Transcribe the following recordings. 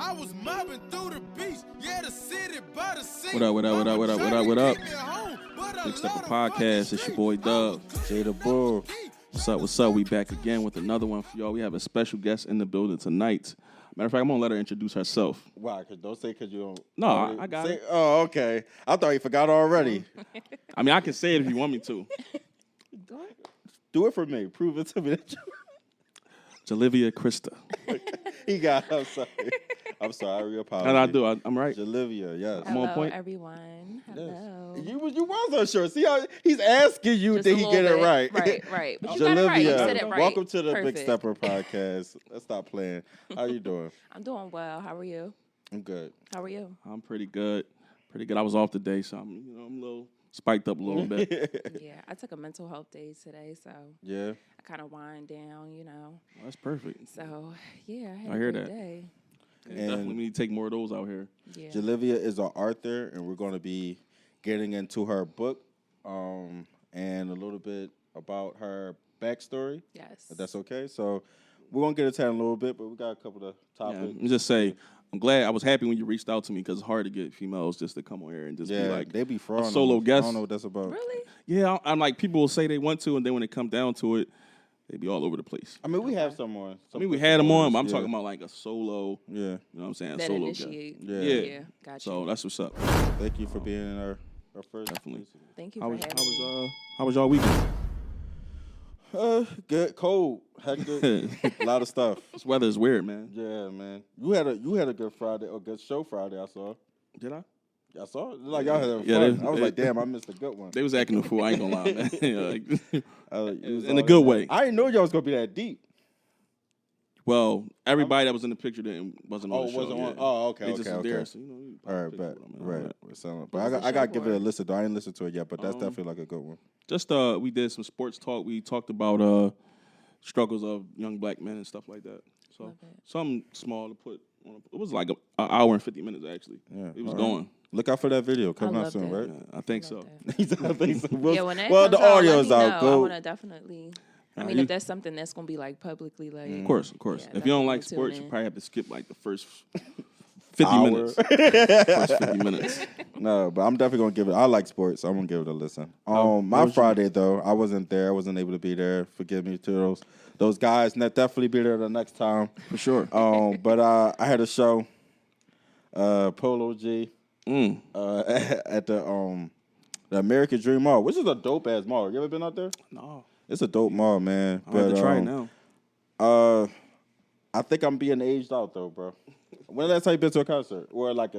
I was mobbing through the beach, yeah, the city by the sea. What up? Big Steppa podcast. It's your boy Doug. Jada Bull. What's up? We back again with another one for y'all. We have a special guest in the building tonight. Matter of fact, I'm gonna let her introduce herself. Why? Don't say because you don't. No, I got it. Oh, okay. I thought you forgot already. I mean, I can say it if you want me to. Go ahead. Do it for me. Prove it to me. Julivia Christa. I'm sorry. I really apologize. And I do. I'm right. Julivia, yes. I'm on point. Everyone. Hello. Yes. You was unsure. See how he's asking you, did he get it right? Right. But you Julivia, got it right. You said it right. Welcome to the Perfect. Big Stepper podcast. Let's stop playing. How you doing? I'm doing well. How are you? I'm good. How are you? I'm pretty good. I was off today, so I'm a little spiked up a little bit. Yeah, I took a mental health day today, so yeah, I kind of wind down, Well, that's perfect. So yeah, I had I hear a great that. day. And definitely need to take more of those out here. Yeah. Julivia is an author, and we're going to be getting into her book and a little bit about her backstory. Yes. If that's okay. So we're going to get into that in a little bit, but we got a couple of topics. Yeah, and just say, I'm glad. I was happy when you reached out to me because it's hard to get females just to come on here and just be like they be fraud. a solo guest. I don't know what that's about. Really? Yeah, I'm like, people will say they want to, and then when it comes down to it, they be all over the place. I mean, we have some on. We had them on, but I'm talking about like a solo. Yeah. You know what I'm saying? That Solo initiate. guest. Yeah. Gotcha. So that's what's up. Thank you for being in our first. Definitely. Thank you How for was having me. how was y'all weekend? Good, cold, hectic, a lot of stuff. This weather is weird, man. Yeah, man. You had a good Friday, or good show Friday. I saw. Did I? I saw it. Like y'all had fun. I was like, damn, I missed a good one. They was acting a fool. I ain't gonna lie, man. In a all good way. I didn't know y'all was gonna be that deep. Well, everybody that was in the picture wasn't on the show. Wasn't on. Yeah. Oh, okay, They just was okay. there, so, All right, bet. Right. What But was the I got to show give it a for? listen, though. I didn't listen to it yet, but that's definitely like a good one. Just we did some sports talk. We talked about struggles of young black men and stuff like that. So Love it. something small to put on. It was like an hour and 50 minutes actually. Yeah, It was all right. going. Look out for that video coming out loved soon, it. right? Yeah, I think so. Love I think so. Yeah, when that well, comes the out, audio let is me out. know. I Go. want to definitely. I mean, if that's something that's gonna be like publicly, like Of course. Yeah, If you don't like definitely sports, tune you in. probably have to skip like the first 50 Hour. minutes. First 50 minutes. No, but I'm definitely gonna give it. I like sports, so I'm gonna give it a listen. How My was Friday though, I wasn't there. I wasn't able to be there. Forgive me to those guys. And definitely be there the next time For sure. But I had a show, Polo G, at the American Dream Mall, which is a dope ass mall. You ever been out there? No. It's a dope mall, man. I have to try it now. I think I'm being aged out though, bro. When last time you been to a concert or like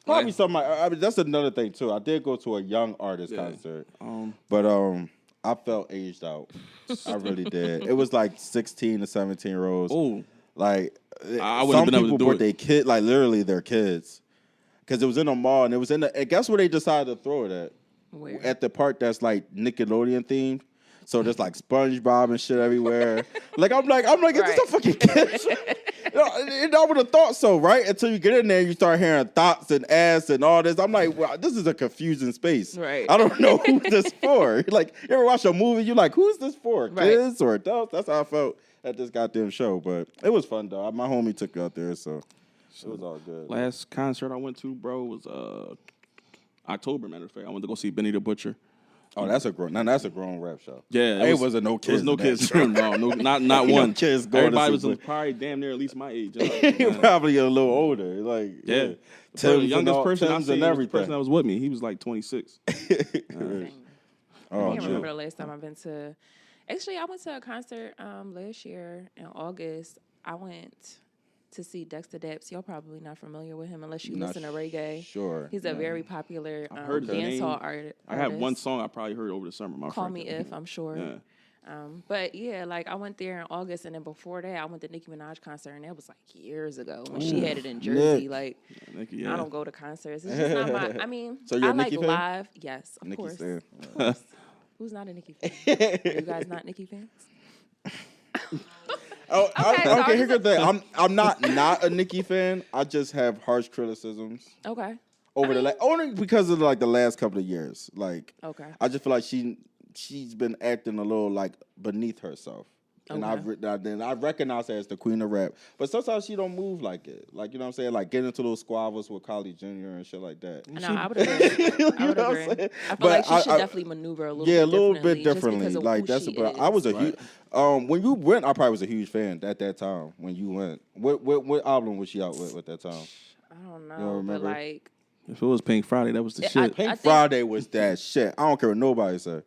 probably something? I mean, that's another thing too. I did go to a young artist concert, but I felt aged out. I really did. It was like 16 to 17-year-olds. Oh, Like I wouldn't some have been able people to do brought it. their kid, like literally their kids, because it was in a mall and it was in the. And guess where they decided to throw it at? Where? At the part that's like Nickelodeon themed. So there's like SpongeBob and shit everywhere. I'm like, is this a fucking kid show? And I would have thought so, right? Until you get in there and you start hearing thoughts and ass and all this. I'm like, wow, this is a confusing space. Right. I don't know who this for. Like, you ever watch a movie, you're like, who's this for? Right. Kids or adults? That's how I felt at this goddamn show. But it was fun, though. My homie took me out there, so it was all good. last concert I went to, bro, was October, matter of fact. I went to go see Benny the Butcher. Oh, that's a grown rap show. Yeah, it wasn't no kids. There was no in that kids. show. No, not No one. kids going to Everybody see was Benny. probably damn near at least my age. He probably a little older. Like, Yeah. Tim's The and youngest all- person I Tim's seen and was the everything. person that was with me. He was like 26. Oh, I can't true. remember the last time I've been to. Actually, I went to a concert last year in August. I went to see Dexter Daps. Y'all probably not familiar with him unless you Not listen to reggae. Sure. He's a very popular heard the name. dancehall artist. I have one song I probably heard over the summer. My Call friend Me told If, I'm sure. Yeah. But yeah, like I went there in August, and then before that, I went to Nicki Minaj concert, and that was like years ago when she had it in Jersey. Nick. like, Nicki, yeah. I don't go to concerts. It's just not my. I mean, So you're I a like Nicki fan? live. Yes, of Nicki course. fan. Of course. Who's not a Nicki fan? Are you guys not Nicki fans? Oh, Okay, so okay. I Here's the thing. I'm not a Nicki fan. I just have harsh criticisms Okay. over only because of like the last couple of years. Like, Okay. I just feel like she's been acting a little like beneath herself. And Okay. then I recognize her as the queen of rap. But sometimes she don't move like it. Like, you know what I'm saying? Like, get into those squabbles with Kylie Jr. and shit like that. No, I would agree. I would know what I'm agree. saying? I feel But like she should definitely maneuver a little bit differently. Just because of Like, who that's she but is. I was a huge when you went, I probably was a huge fan at that time when you went. What album was she out with at that time? I don't know, You don't but remember? like If it was Pink Friday, that was the shit. Pink think- Friday was that shit. I don't care what nobody said.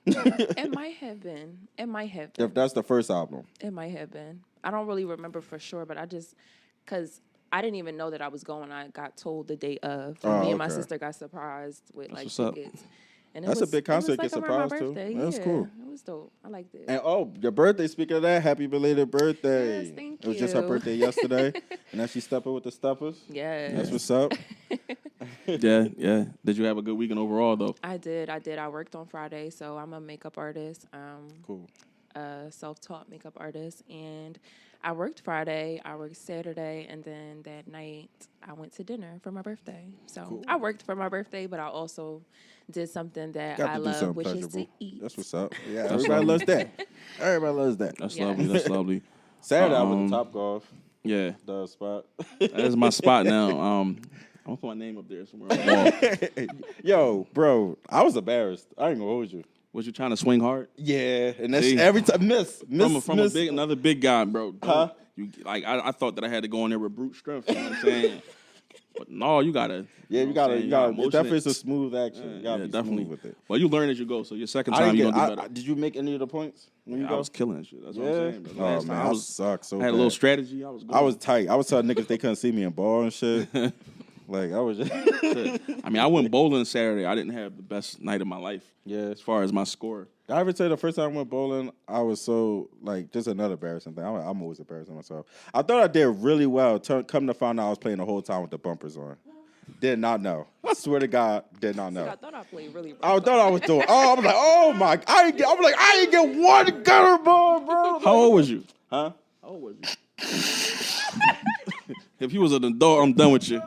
it might have been. It might have been. If that's the first album. It might have been. I don't really remember for sure, but I just because I didn't even know that I was going. I got told the day of. Oh, Me and my okay. sister got surprised with like what's up. tickets. And That's a big concert to It was get like around my surprised to. birthday. That's Yeah, cool. It was dope. I liked it. And your birthday, speaking of that, happy belated birthday. Yes, thank It was just her you. birthday yesterday. And then she Steppa with the Steppas. Yes. That's what's up. Yeah. Did you have a good weekend overall though? I did. I worked on Friday, so I'm a makeup artist. Cool. Self-taught makeup artist, and I worked Friday, I worked Saturday, and then that night I went to dinner for my birthday. So I worked for my birthday, but I also did something that Got I to do love, something which is pleasurable. to eat. That's what's up. Yeah, That's everybody lovely. loves that. Everybody loves that. That's Yeah. lovely. That's lovely. Saturday, I went to Top Golf, Yeah, the spot. that is my spot now. I'm gonna put my name up there somewhere. on the wall. Yo, bro, I was embarrassed. I ain't gonna hold you. Was you trying to swing hard? Yeah, and that's See? every time. Miss. From another big guy, bro. Huh? You like I thought that I had to go in there with brute strength. You know what I'm saying? But no, you gotta. Yeah, you know what gotta. I'm You saying? gotta. It motion definitely it. is a smooth action. You gotta Yeah, be definitely. smooth with it. Well, you learn as you go. So your second I time, didn't you're get. gonna do better. Did you make any of the points when you I go? was killing that shit. That's what Yeah. I'm saying. But Oh last man, time I I was suck so I had a bad. little strategy. I was good. I was tight. I was telling niggas they couldn't see me in ball and shit. Like I was just. I mean, I went bowling Saturday. I didn't have the best night of my life. Yeah. As far as my score. Did I ever tell you the first time I went bowling, I was so, like, just another embarrassing thing. I'm always embarrassing myself. I thought I did really well. Come to find out I was playing the whole time with the bumpers on. Did not know. I swear to God, did not know. I thought I played really well. I thought I was doing. Oh, I was like, oh my! I was like, I ain't get one gutter ball, bro. How old was you? Huh? How old was you? If you was an adult, I'm done with you.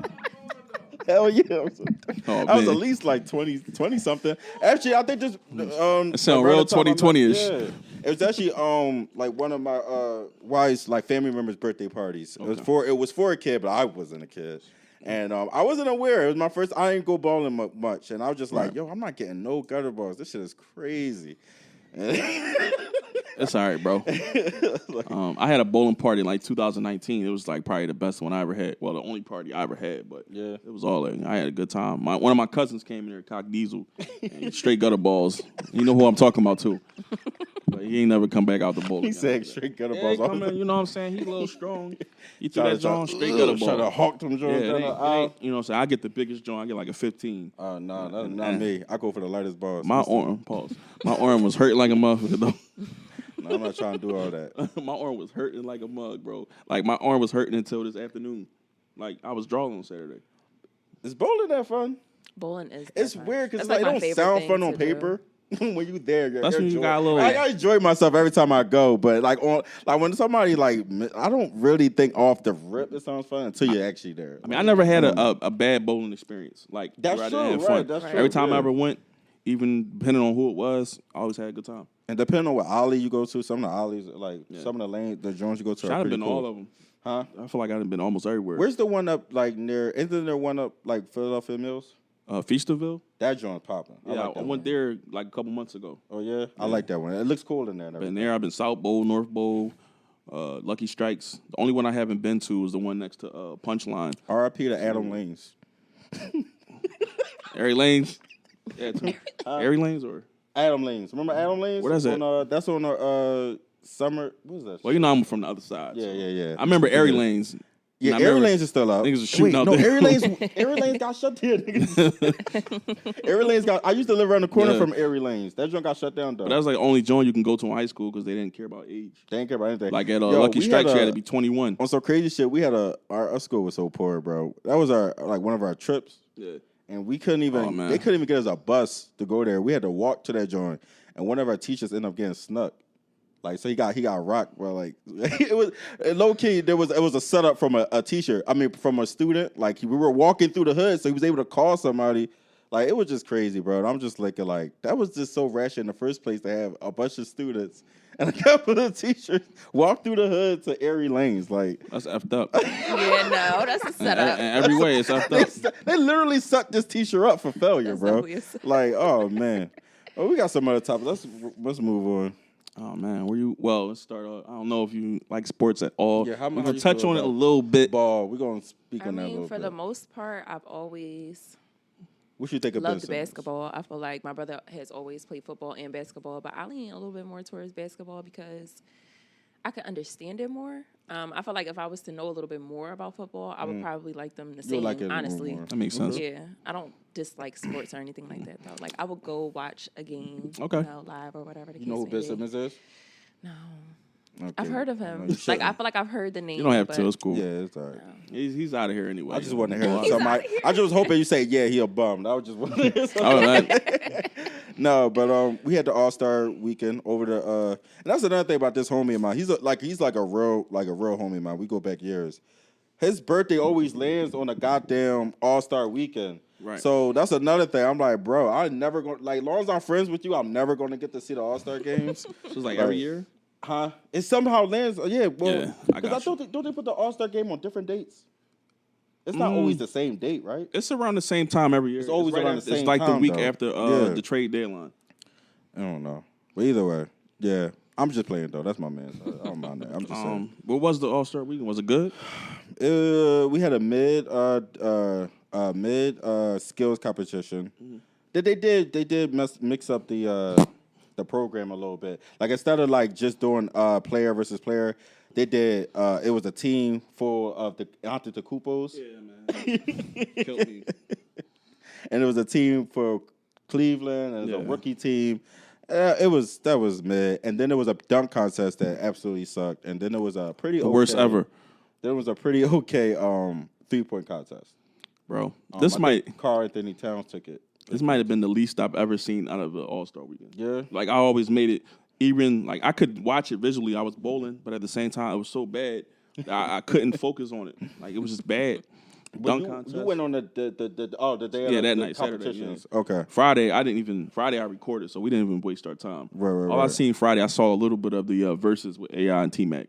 Hell yeah! I was man. at least like 20 something. Actually, I think this. It sound around real the time I'm 2020-ish. Yeah. It was actually like one of my wife's like family members' birthday parties. It was for a kid, but I wasn't a kid. And I wasn't aware. It was my first. I didn't go bowling much, and I was just like, "Yo, I'm not getting no gutter balls. This shit is crazy." It's all right, bro. I had a bowling party in like 2019. It was like probably the best one I ever had. Well, the only party I ever had, but Yeah. it was all like, I had a good time. One of my cousins came in there, cock diesel, and straight gutter balls. You know who I'm talking about too. But he ain't never come back out the bowl. He again. said straight gutter Yeah, balls. he come in, you know what I'm saying? He's a little strong. He threw that Try joint straight gutter Try to ball. hawk them Yeah, joints. it ain't, you know what I'm saying? I get the biggest joint. I get like a 15. No, not me. I go for the lightest balls. My arm was hurting like a motherfucker though. No, I'm not trying to do all that. My arm was hurting like a mug, bro. Like my arm was hurting until this afternoon. Like I was drawing on Saturday. Is bowling that fun? Bowling is. It's different. weird because That's it my don't favorite sound thing fun on to do. paper. When you there, That's when you enjoy- got a little- I enjoy myself every time I go, but like when somebody like I don't really think off the rip it sounds fun until you're actually there. I mean, I never had a bad bowling experience. Like That's where I true, didn't have right, fun. that's Every true, time I yeah. ever went, even depending on who it was, I always had a good time. And depending on what alley you go to, some of the alleys like some of the lanes, the joints you go to I've are pretty been cool. all of them. Huh? I feel like I've been almost everywhere. Where's the one up like near? Isn't there one up like Philadelphia Mills? Feasterville? That joint popping. Yeah, like that I went there like a couple months ago. Oh yeah, I like that one. It looks cool in there. And Been everything. there. I've been South Bowl, North Bowl, Lucky Strikes. The only one I haven't been to is the one next to Punchline. R.I.P. to Adam Lanes. Airy Lanes. Yeah, Airy Lanes or Adam Lanes. Remember Adam Lanes? What is it? That's on summer. What is that? well, you know I'm from the other side. Yeah, so. yeah, yeah. I remember Airy Lanes. Yeah, And I Airy remember Lanes is still up. niggas was shooting out no, there. Airy Lanes got shut down. Niggas. Airy Lanes got. I used to live around the corner Yeah. from Airy Lanes. That joint got shut down though. But that was like the only joint you can go to in high school because they didn't care about age. They didn't care about anything. Like at Yo, Lucky we Strikes, you had a- to be 21. on some crazy shit. We had our school was so poor, bro. That was our like one of our trips. Yeah. And we couldn't even. Oh, man. They couldn't even get us a bus to go there. We had to walk to that joint. And one of our teachers ended up getting snuck. Like so, he got rocked. Well, like it was low key. It was a setup from a teacher. I mean, from a student. Like we were walking through the hood, so he was able to call somebody. Like, it was just crazy, bro. And I'm just looking like, that was just so rash in the first place to have a bunch of students and a couple of teachers walk through the hood to airy lanes. Like, That's effed up. Yeah, no, that's a setup. And every way, it's effed up. they literally set this teacher up for failure, That's bro. definitely a setup. Like, oh, man. Oh, we got some other topics. Let's move on. Oh man, let's start off. I don't know if you like sports at all. Yeah, how We're how gonna you touch feel on it a about little bit. Ball. We're going to speak I on that a mean, little for bit. the most part, I've always What you think of Ben loved Simmons? basketball. I feel like my brother has always played football and basketball, but I lean a little bit more towards basketball because I can understand it more. I feel like if I was to know a little bit more about football, I would probably like them the same, like it honestly. more. That makes sense. Yeah, I don't dislike sports or anything like that, though. Like, I would go watch a game, Okay. live or whatever the You case know who may Ben be. Simmons is? No. Okay. I've heard of him. you Like, shouldn't. I feel like I've heard the name. You don't have but to. It's cool. Yeah, it's all right. He's out of here anyway. I just want to hear He's somebody. I just was hoping you say, yeah, he a bum. I was just want to hear something. Oh, that, No, but we had the All-Star weekend over the and that's another thing about this homie of mine. He's like a real homie of mine. We go back years. His birthday always lands on a goddamn All-Star weekend. Right. So that's another thing. I'm like, bro, I'm never going like, as long as I'm friends with you, I'm never going to get to see the All-Star games. so it's like every year. Huh? It somehow lands. Yeah, well, Yeah, I because got don't they put the All-Star game on different dates? It's not always the same date, right? It's around the same time every year. It's always right around after- the same It's like the time, week though. after Yeah. the trade deadline. I don't know. But either way, yeah. I'm just playing, though. That's my man. So I don't mind that. I'm just saying. What was the All-Star weekend? Was it good? We had a mid skills competition. They did mix up the program a little bit. Like, instead of like just doing player versus player, they did it was a team full of the Antetokounmpos. Yeah, man. Killed me. And it was a team for Cleveland, and it was a rookie team. That was mid, and then there was a dunk contest that absolutely sucked, and then there was a pretty Worst ever, There was a pretty okay 3-point contest. bro. Carl Anthony Towns took it. This might have been the least I've ever seen out of the All-Star weekend. Yeah. Like, I always made it, even, like, I could watch it visually. I was bowling, but at the same time, it was so bad that I couldn't focus on it. Like, it was just bad. Dunk contest. You went on the day of that the night, Saturday, competitions. yeah. Okay. Friday, I recorded, so we didn't even waste our time. Right, All I right. seen Friday, I saw a little bit of the verses with AI and T-Mac.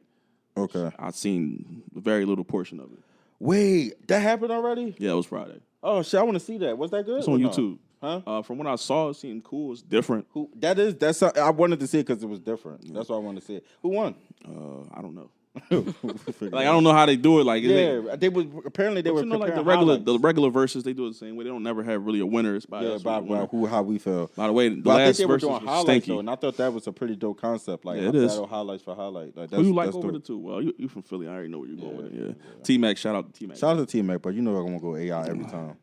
Okay. I seen a very little portion of it. Wait, that happened already? Yeah, it was Friday. Oh shit, I want to see that. Was that good? It's on or no? YouTube. Huh? From what I saw, it seemed cool. It's different. That's I wanted to see it because it was different. That's why I wanted to see it. Who won? I don't know. Like, Like, I don't know how they do it. Like, they were apparently they were like preparing the regular verses, they do it the same way. They don't never have really a winner. It's by us. by how we feel. By the way, the But I think last they were verses doing was highlights stinky. though, and I thought that was a pretty dope concept. Like, Yeah, it is. battle highlights for highlight. Like, Who you like that's over the dope. two? Well, you from Philly. I already know where you're going with it. Yeah. T-Mac, shout out to T-Mac. Shout out to T-Mac, but you know I'm gonna go AI every time.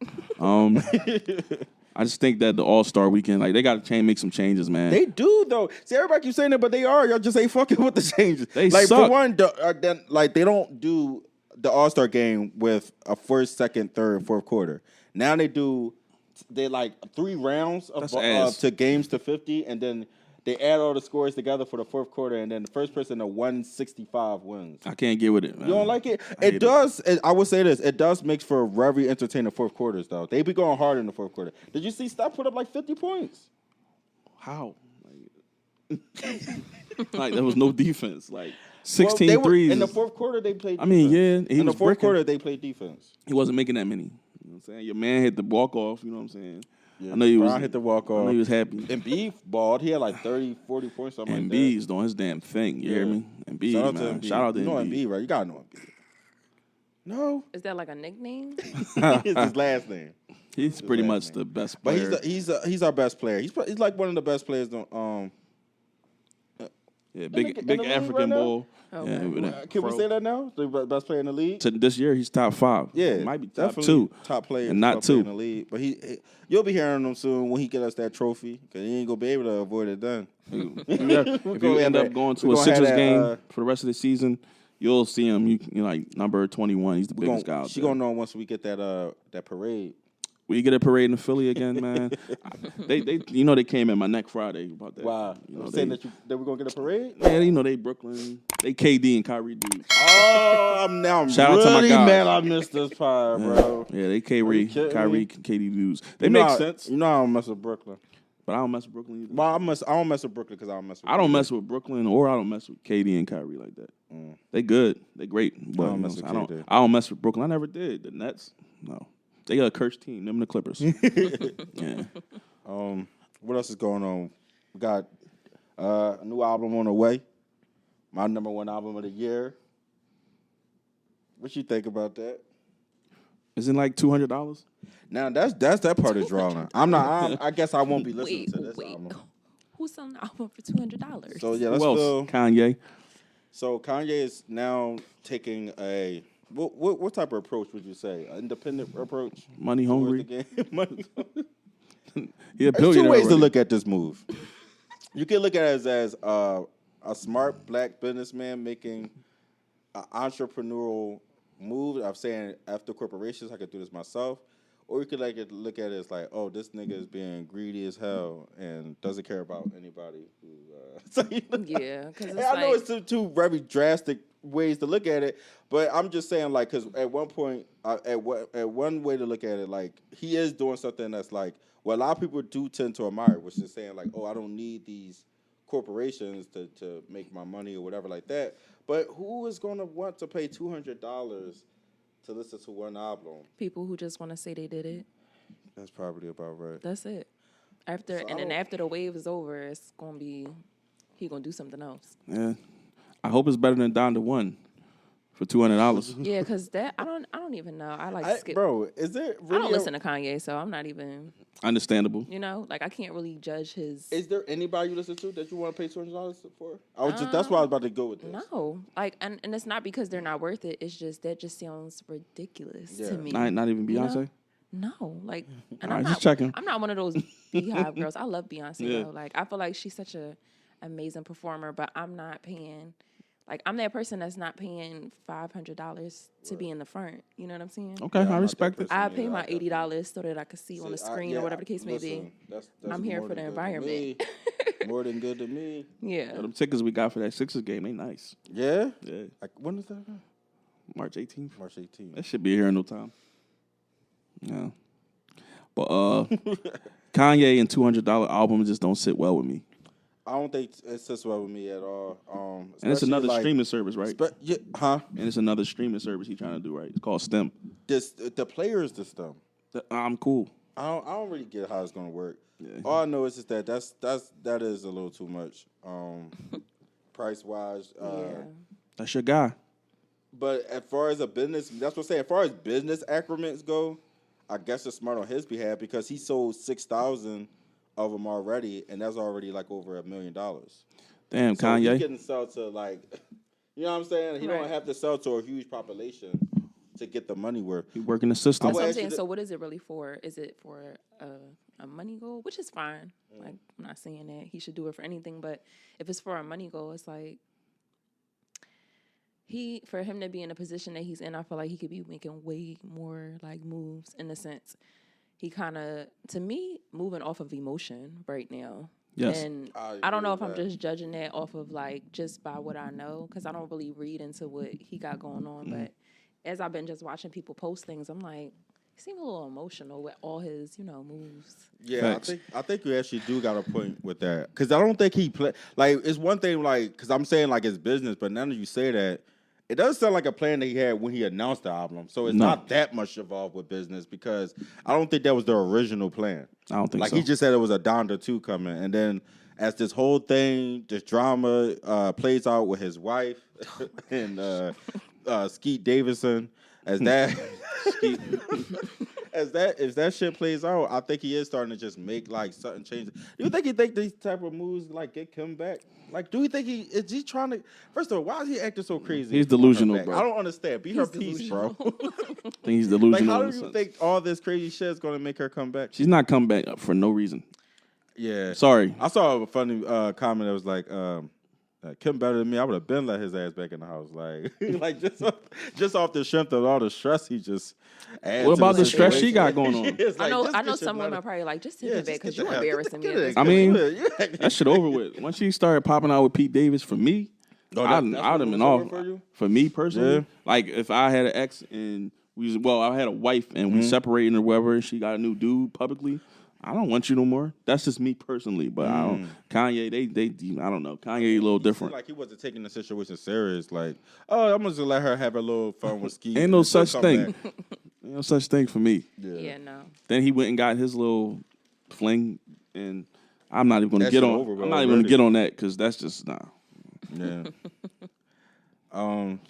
I just think that the All-Star weekend, like, they got to make some changes, man. They do though. See, everybody keeps saying that, but they are. Y'all just ain't fucking with the changes. They like suck. for one, then like they don't do the All-Star game with a first, second, third, and fourth quarter. Now they like 3 rounds That's ass. to games to 50, and then they add all the scores together for the fourth quarter, and then the first person to 165 wins. I can't get with it, man. You don't like it? I hate It does. I would say this. It does make for very entertaining fourth quarters, though. They be going hard in the fourth quarter. Did you see Steph put up like 50 points? How? Like, there was no defense. Like, 16 Well, threes. in the fourth quarter, they played defense. I mean, yeah, he in the was fourth bricking. quarter, they played defense. He wasn't making that many. You know what I'm saying? Your man hit the walk-off, you know what I'm saying? Yeah, I know he Brown hit the walk-off. I know he was happy. Embiid balled. He had like 30, 40 points, something like that. Embiid's doing his damn thing. You hear me? Embiid, Shout out man. to Embiid. Shout out to you know Embiid. Embiid, right? You gotta know Embiid. No, Is that like a nickname? it's his last name. He's pretty last much name. the best But player. he's our best player. He's like one of the best players. Yeah, in big the big league African right now? bull. Okay. Yeah, with that Can we fro. say that now? The best player in the league. So this year he's top 5. Yeah, He might be top definitely 2. top player, and not top player 2. in the league. But you'll be hearing him soon when he get us that trophy because he ain't gonna be able to avoid it then. If you end up going to a Sixers game for the rest of the season, you'll see him. You like number 21. He's the biggest guy out She there. gonna know once we get that parade. We get a parade in Philly again, man. They they came in my neck Friday about that. Wow. Saying that we're going to get a parade? Yeah, they Brooklyn. They KD and Kyrie dudes. Oh, I'm Shout out to my really guys. mad I missed this part, bro. Yeah, they Kyrie, KD dudes. They You know make I- sense, You know I don't mess with Brooklyn. but I don't mess with Brooklyn either. Well, I don't mess with Brooklyn because I don't mess with I don't mess with Brooklyn or I don't mess with KD and Kyrie like that. They good. They great. But don't mess with KD. I don't mess with Brooklyn. I never did. The Nets, no. They got a cursed team. Them and the Clippers. Yeah. What else is going on? We got a new album on the way. My number one album of the year. What you think about that? Isn't like $200? Now that's that part is drawing. I guess I won't be listening to this album. Who's selling the album for $200? So yeah, Who else? Kanye. So Kanye is now taking a what type of approach would you say? An independent approach? Money towards hungry. the game? Money hungry. Yeah, There's two ways already. to look at this move. You can look at it as a smart black businessman making an entrepreneurial move. I'm saying after corporations, I could do this myself. Or you could look at it as like, oh, this nigga is being greedy as hell and doesn't care about anybody. Yeah, because I know it's two very drastic ways to look at it, but I'm just saying like because at one point, at one way to look at it, like he is doing something that's like what a lot of people do tend to admire, which is saying like, oh, I don't need these corporations to make my money or whatever like that. But who is going to want to pay $200 to listen to one album? People who just want to say they did it. That's probably about right. That's it. After the wave is over, it's gonna be he gonna do something else. Yeah. I hope it's better than Donda 1 for $200. Yeah, because that I don't even know. I skip. Bro, is it really I don't listen to Kanye, so I'm not even. Understandable. Like I can't really judge his. Is there anybody you listen to that you want to pay $200 for? That's why I was about to go with this. No, and it's not because they're not worth it. It's just that just sounds ridiculous to me. Not even Beyonce? You know? No, like, and All I'm right, not just checking. I'm not one of those beehive girls. I love Beyonce Yeah. though. Like I feel like she's such a amazing performer, but I'm not paying. Like I'm that person that's not paying $500 to be in the front. You know what I'm saying? Okay, I respect it. I pay my $80 so that I can see on the screen or whatever the case may be. That's I'm here more for the than good to environment. me. More than good to me. Yeah. Them tickets we got for that Sixers game, they nice. Yeah? Yeah. Like, when is that? March 18th. March 18th. That should be here in no time. Yeah. But Kanye and $200 album just don't sit well with me. I don't think it sits well with me at all. And it's another especially, streaming service, right? Huh? And it's another streaming service he's trying to do, right? It's called STEM. The players, the stuff. I'm cool. I don't really get how it's gonna work. Yeah. All I know is just that that is a little too much. Price wise. That's your guy. But as far as a business, that's what I'm saying. As far as business accrements go, I guess it's smart on his behalf because he sold 6,000 of them already, and that's already like over $1 million. Damn, So Kanye. he couldn't sell to like, you know what I'm saying? He don't have to sell to a huge population to get the money worth. He working the system. That's what I'm actually saying. So what is it really for? Is it for a money goal, which is fine? Like I'm not saying that he should do it for anything, but if it's for a money goal, it's like for him to be in a position that he's in, I feel like he could be making way more like moves in a sense. He kind of, to me, moving off of emotion right now. Yes. And I don't know if I'm just judging that off of like just by what I know, because I don't really read into what he got going on. But as I've been just watching people post things, I'm like, he seemed a little emotional with all his, moves. Yeah, Facts. I think you actually do got a point with that because I don't think he play like it's one thing like because I'm saying like it's business, but now that you say that, it does sound like a plan that he had when he announced the album. So it's not that much involved with business because I don't think that was the original plan. I don't think like so. he just said it was a Donda 2 coming, and then as this whole thing, this drama plays out with his wife and Skeet Davidson, as that. As that shit plays out, I think he is starting to just make like certain changes. Do you think these type of moves like get Kim back? Like, do you think is he trying to? First of all, why is he acting so crazy? He's delusional, back? bro. I don't understand. Be her peace, bro. I think he's delusional. Like, how in do a you sense. think all this crazy shit is gonna make her come back? She's not come back for no reason? Yeah. Sorry. I saw a funny comment that was like, Kim better than me. I would have been let his ass back in the house. Like just off the strength of all the stress he just adds. What about to the stress she situation. got going on? It's like, I just know get some your women money. are probably like, just take Yeah, it back just because get you're the hell- embarrassing me. get at it- this I point. mean, that shit over with. Once she started popping out with Pete Davis, for me, Oh, I'd that's have what been was off. over for you? For me personally, Yeah. like if I had an ex and I had a wife and we separated or whatever, and she got a new dude publicly, I don't want you no more. That's just me personally. But I don't. Kanye, they I don't know. Kanye a little different. Like he wasn't taking the situation serious. Like, oh, I'm just gonna let her have a little fun with Ski. Ain't no and she'll such come thing. back. Ain't no such thing for me. Yeah, no. Then he went and got his little fling, and I'm not even going to That get shit on. over with I'm not even going to already. get on that because that's just nah. Yeah.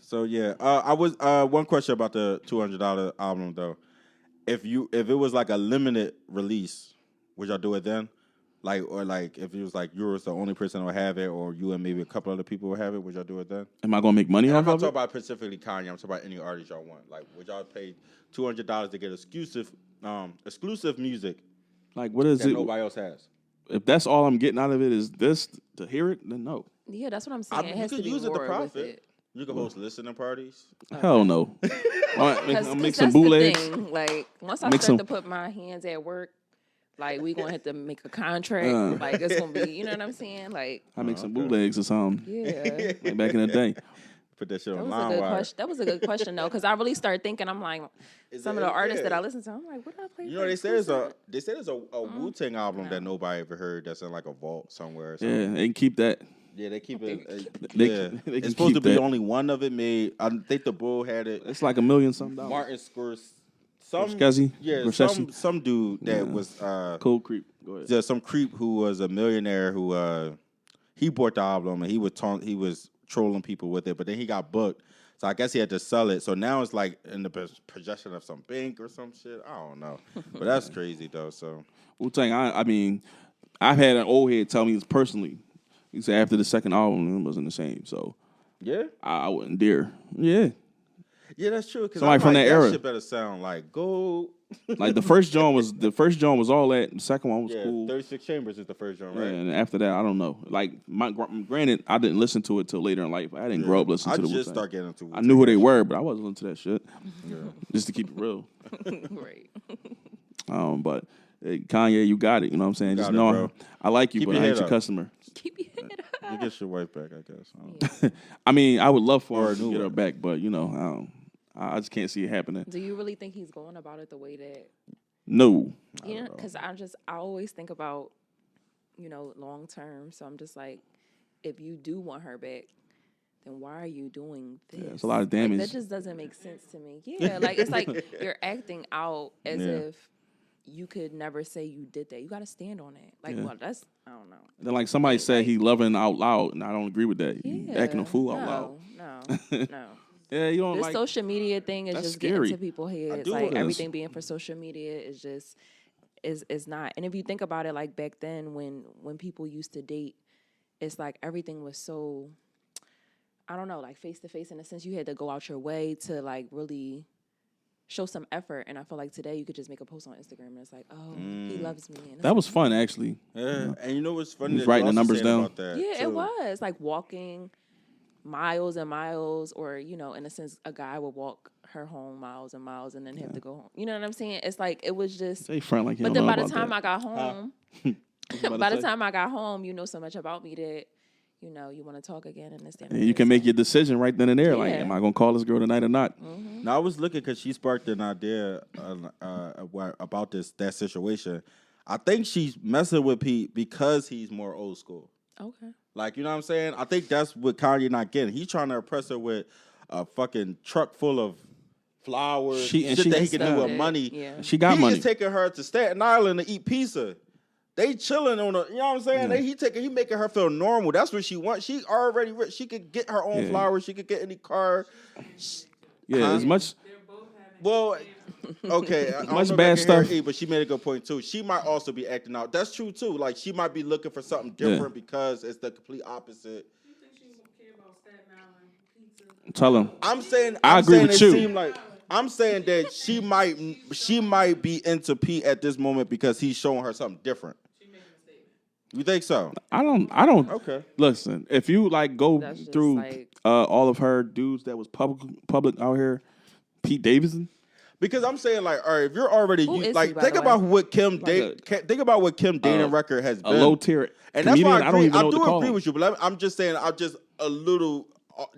So yeah, I was one question about the $200 album though. If it was like a limited release, would y'all do it then? Or if it was like you was the only person who would have it, or you and maybe a couple other people would have it, would y'all do it then? Am I going to make money And I'm off not of talking it? about specifically Kanye. I'm talking about any artist y'all want. Like, would y'all pay $200 to get exclusive music Like, what is that it? nobody else has? If that's all I'm getting out of it is this to hear it, then no. Yeah, that's what I'm saying. It You has to could be use it to more with profit. it. You can host listening parties. Hell no. I'll make Because some that's bootlegs. the thing. Like, once I Make start some- to put my hands at work, like, we going to have to make a contract. Like, it's going to be, you know what I'm saying? Like, I make some bootlegs or something. yeah. Like back in the day. Put that shit That on was a good LimeWire. question. That was a good question, though, because I really started thinking, I'm like, some of the artists that I listen to, I'm like, what do I play You for know, they say there's exclusive? a Wu-Tang album that nobody ever heard that's in like a vault somewhere. Or something. Yeah, they can keep that. Yeah, they keep it. They Yeah, can it's supposed to keep be that. only one of it made. I think the Bull had it. It's like $1 million something. Martin Scores. Some Scorsese? yeah, Scorsese? some dude that was Cold creep. Go ahead. yeah, some creep who was a millionaire who he bought the album and he was trolling people with it, but then he got booked. So I guess he had to sell it. So now it's like in the possession of some bank or some shit. I don't know, but that's crazy though. So Wu-Tang, I mean, I've had an old head tell me this personally. He said after the second album, it wasn't the same. So yeah, I wouldn't dare. Yeah. yeah, that's true. Because Somebody from that era. shit better sound like Gold. Like the first joint was all that. The second one was Yeah, cool. 36 Chambers is the first one, Yeah, right? and after that, I don't know. Like, granted, I didn't listen to it till later in life. I didn't grow up listening to the I just Wu-Tang. start getting into I knew who they were, but I wasn't listening to that shit. Just to keep it real. Right. But hey, Kanye, you got it. You know what I'm saying? Got Just it, know bro. I like you, Keep but your I ain't head your up. customer. Keep your head up. You get your wife back, I guess. I mean, I would love for Or her a to new get her one. back, but you know, I just can't see it happening. Do you really think he's going about it the way that, No. you know, because I always think about, you know, long term. So I'm just like, if you do want her back, then why are you doing this? it's a lot of damage. Like, that just doesn't make sense to me. Yeah, like it's like you're acting out as if you could never say you did that. You got to stand on it. Like, well, that's, I don't know. Then like somebody said he loving out loud, and I don't agree with that. Yeah, You acting a fool out loud. No. Yeah, you don't This like. social media thing is that's just scary. getting to people's heads. do Like want this. everything being for social media is just is not. And if you think about it, like back then when people used to date, it's like everything was so, I don't know, like face to face in a sense. You had to go out your way to like really show some effort. And I feel like today you could just make a post on Instagram and it's like, oh, he loves me. And it's That was fun, actually. Yeah, and you know what's funny? He's that you writing the also numbers said down. About that, yeah, too. it was like walking miles and miles, or you know, in a sense, a guy would walk her home miles and miles and then have to go home. You know what I'm saying? It's like it was just. Say front like you But don't then know by the about time that. I got home, by the time I got home, you know so much about me that you know you want to talk again and this. That, and Yeah, you can make your decision right then and there. Like, Yeah. am I gonna call this girl tonight or not? Now I was looking because she sparked an idea about that situation. I think she's messing with Pete because he's more old school. Okay. Like, you know what I'm saying? I think that's what Kanye not getting. He's trying to impress her with a fucking truck full of flowers, She shit that he can do stuff with that- money. yeah. She got he money. is taking her to Staten Island to eat pizza. They chilling on a, you know what I'm saying? He making her feel normal. That's what she wants. She already rich. She could get her own Yeah. flowers. She could get any car. Yeah, as much. Well, okay. I don't Much know if bad I can hear stuff. E, but she made a good point too. She might also be acting out. That's true too. Like she might be looking for something different because it's the complete opposite. Tell him. I'm saying I agree saying with it you. seemed like I'm saying that she might be into Pete at this moment because he's showing her something different. You think so? I don't. Okay. Listen, if you like go That's just through like- all of her dudes that was public out here, Pete Davidson. Because I'm saying, like, all right, if you're already Who is like, he, by think the about way? what Kim think about what Kim dating record has A been. low tier And that's comedian. why I I don't agree. even know I what to do call agree him. with you, but I'm just saying I'm just a little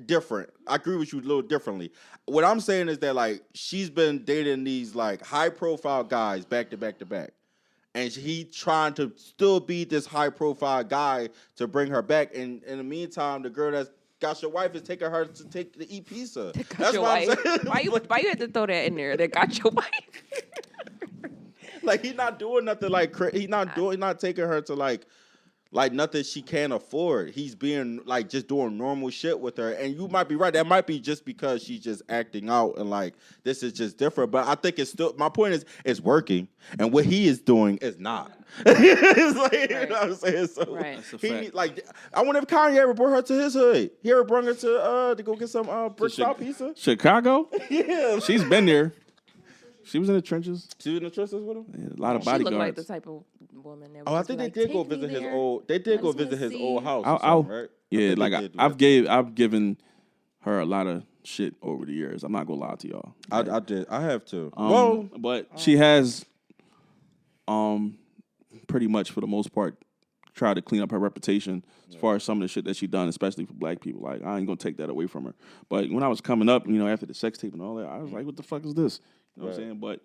different. I agree with you a little differently. What I'm saying is that like she's been dating these like high profile guys back to back to back, and he trying to still be this high profile guy to bring her back. And in the meantime, the girl that's got your wife is taking her to eat pizza. That's your what wife. I'm saying. Why you had to throw that in there? That got your wife. Like he's not doing nothing like he's not taking her to like nothing she can't afford. He's being like just doing normal shit with her. And you might be right. That might be just because she's just acting out and like this is just different. But I think it's still my point is it's working. And what he is doing is not. It's like, right. You know what I'm saying? So Right. That's a he fact. like I wonder if Kanye ever brought her to his hood. He ever brought her to go get some brick style pizza. Chicago. Yeah. She's been there. She was in the trenches. She was in the trenches with him? Yeah, a lot of She bodyguards. looked like the type of woman that would Oh, I just think be they like, did go "Take me visit his there. old. They did I go just wanna visit his see." old house. Or I'll- something, right? I Yeah, think like they did do that. I've given her a lot of shit over the years. I'm not gonna lie to y'all. I did. I have to. But she has, pretty much for the most part, tried to clean up her reputation as far as some of the shit that she done, especially for black people. Like I ain't gonna take that away from her. But when I was coming up, after the sex tape and all that, I was like, what the fuck is this? You know what I'm saying? But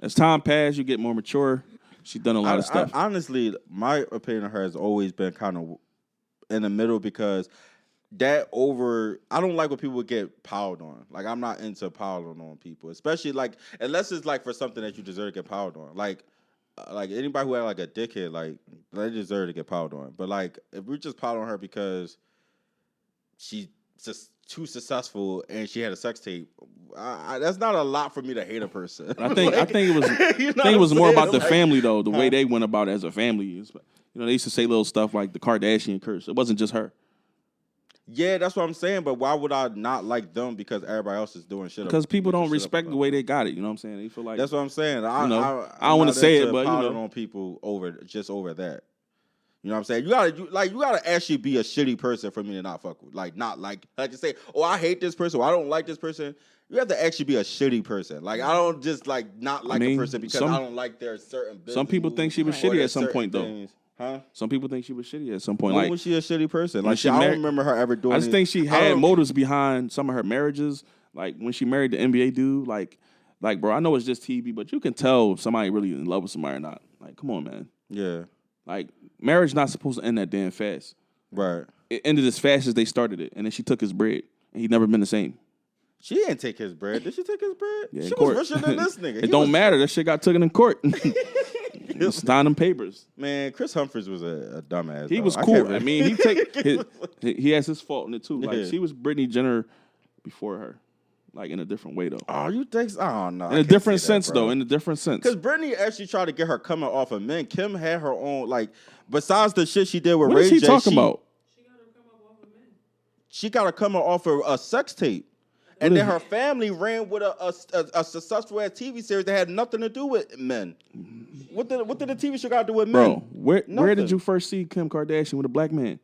as time passed, you get more mature. She's done a lot of stuff. Honestly, my opinion of her has always been kind of in the middle because I don't like when people get piled on. Like I'm not into piling on people, especially like unless it's like for something that you deserve to get piled on. Like anybody who had like a dickhead, like they deserve to get piled on. But like if we just piled on her because she's just too successful and she had a sex tape, that's not a lot for me to hate a person. I think it was You know I think it was what I'm more saying? about the Like, family though, the way they went about it as a family. They used to say little stuff like the Kardashian curse. It wasn't just her. Yeah, that's what I'm saying. But why would I not like them because everybody else is doing shit? Because people making don't shit up respect the about way them? they got it. You know what I'm saying? They feel like That's what I'm saying. I I I'm don't wanna not say into it, but, piling on people over that. You know what I'm saying? You gotta actually be a shitty person for me to not fuck with. Like not like to say, oh, I hate this person, or I don't like this person. You have to actually be a shitty person. Like I don't just like not like a person because I don't like their certain business. some people think she was or shitty their at some certain point though. things. Huh? Some people think she was shitty at some point. When Like was she a shitty person? when Like she I don't married- remember her ever doing. I just think she had motives behind some of her marriages. Like when she married the NBA dude, like bro, I know it's just TV, but you can tell if somebody really in love with somebody or not. Like, come on, man. Yeah. Like marriage not supposed to end that damn fast. Right. It ended as fast as they started it, and then she took his bread, and he'd never been the same. She didn't take his bread. Did she take his bread? Yeah, in She court. was richer than this nigga. It don't matter. That shit got taken in court. Signed them papers. Man, Chris Humphries was a dumbass. He though. was I cool. can't I remember. mean, he has his fault in it too. Like Yeah. she was Brittany Jenner before her, like in a different way though. Oh, you think? Oh no. In a different sense though. In a different sense. Because Brittany actually tried to get her coming off of men. Kim had her own like. Besides the shit she did with What Ray is he J, talking about? She got her coming off of a sex tape. And then her family ran with a successful ass TV series that had nothing to do with men. What did the TV show got to do with men? Bro, where Nothing. did you first see Kim Kardashian with a black man?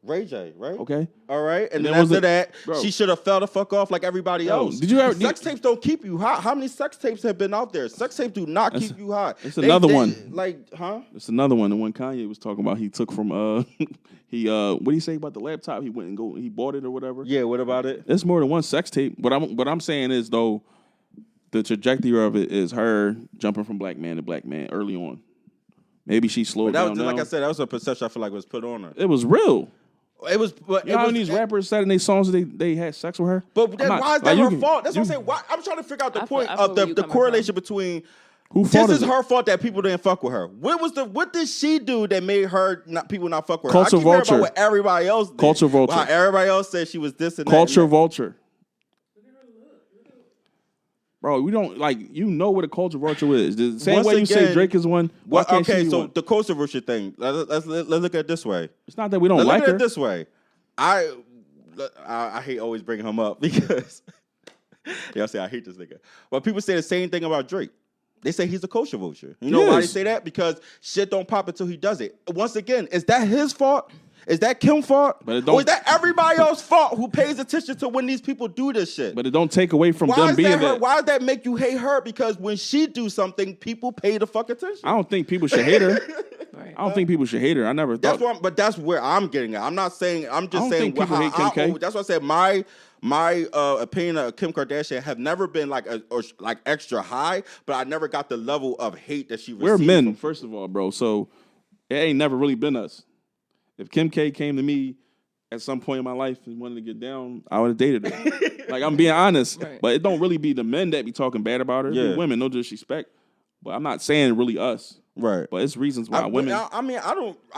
Ray J, right? Okay. All right. And then then was after it- that, bro. she should have fell the fuck off like everybody Yo, else. did you ever- Sex tapes don't keep you hot. How many sex tapes have been out there? Sex tapes do not keep you hot. it's another one. Like, huh? It's another one. The one Kanye was talking about. He took from what did he say about the laptop? He went and he bought it or whatever. Yeah, what about it? It's more than one sex tape. What I'm saying is though, the trajectory of it is her jumping from black man to black man early on. Maybe she slowed That down. was, like now. I said, that was a perception I feel like was put on her. It was real. It was, but You know how many these rappers said in their songs they had sex with her? But I'm not- why is like, that you her can- fault? That's what I'm you- saying. Why, I'm trying to figure out the I point feel of where you the coming correlation between. Who fault This is is it? her fault that people didn't fuck with her. What did she do that made her people not fuck with her? Culture I keep hearing vulture. about what everybody else did. Culture vulture. How everybody else said she was this and Culture that. and vulture. Bro, we don't what a culture vulture is. The same Once way you say again, Drake is one. Why that. can't she Okay, be so one? the culture vulture thing. Let's look at it this way. It's not that we don't Let's like look at her. it this way. I hate always bringing him up because y'all say I hate this nigga. But people say the same thing about Drake. They say he's a kosher vulture. You know why they say that? Because shit don't pop until he does it. Once again, is that his fault? Is that Kim's fault? Or is that everybody else's fault who pays attention to when these people do this shit? But it don't take away from them being there. Why does that make you hate her? Because when she do something, people pay the fuck attention. I don't think people should hate her. I don't think people should hate her. I never thought. But that's where I'm getting at. I'm not saying. I'm just saying. People hate Kim K. That's what I said. My opinion of Kim Kardashian have never been like extra high, but I never got the level of hate that she received. We're men, first of all, bro. So it ain't never really been us. If Kim K came to me at some point in my life and wanted to get down, I would have dated her. Like, I'm being honest. Right. But it don't really be the men that be talking bad about her. Yeah. Women, no disrespect. But I'm not saying really us. Right. But it's reasons why women. I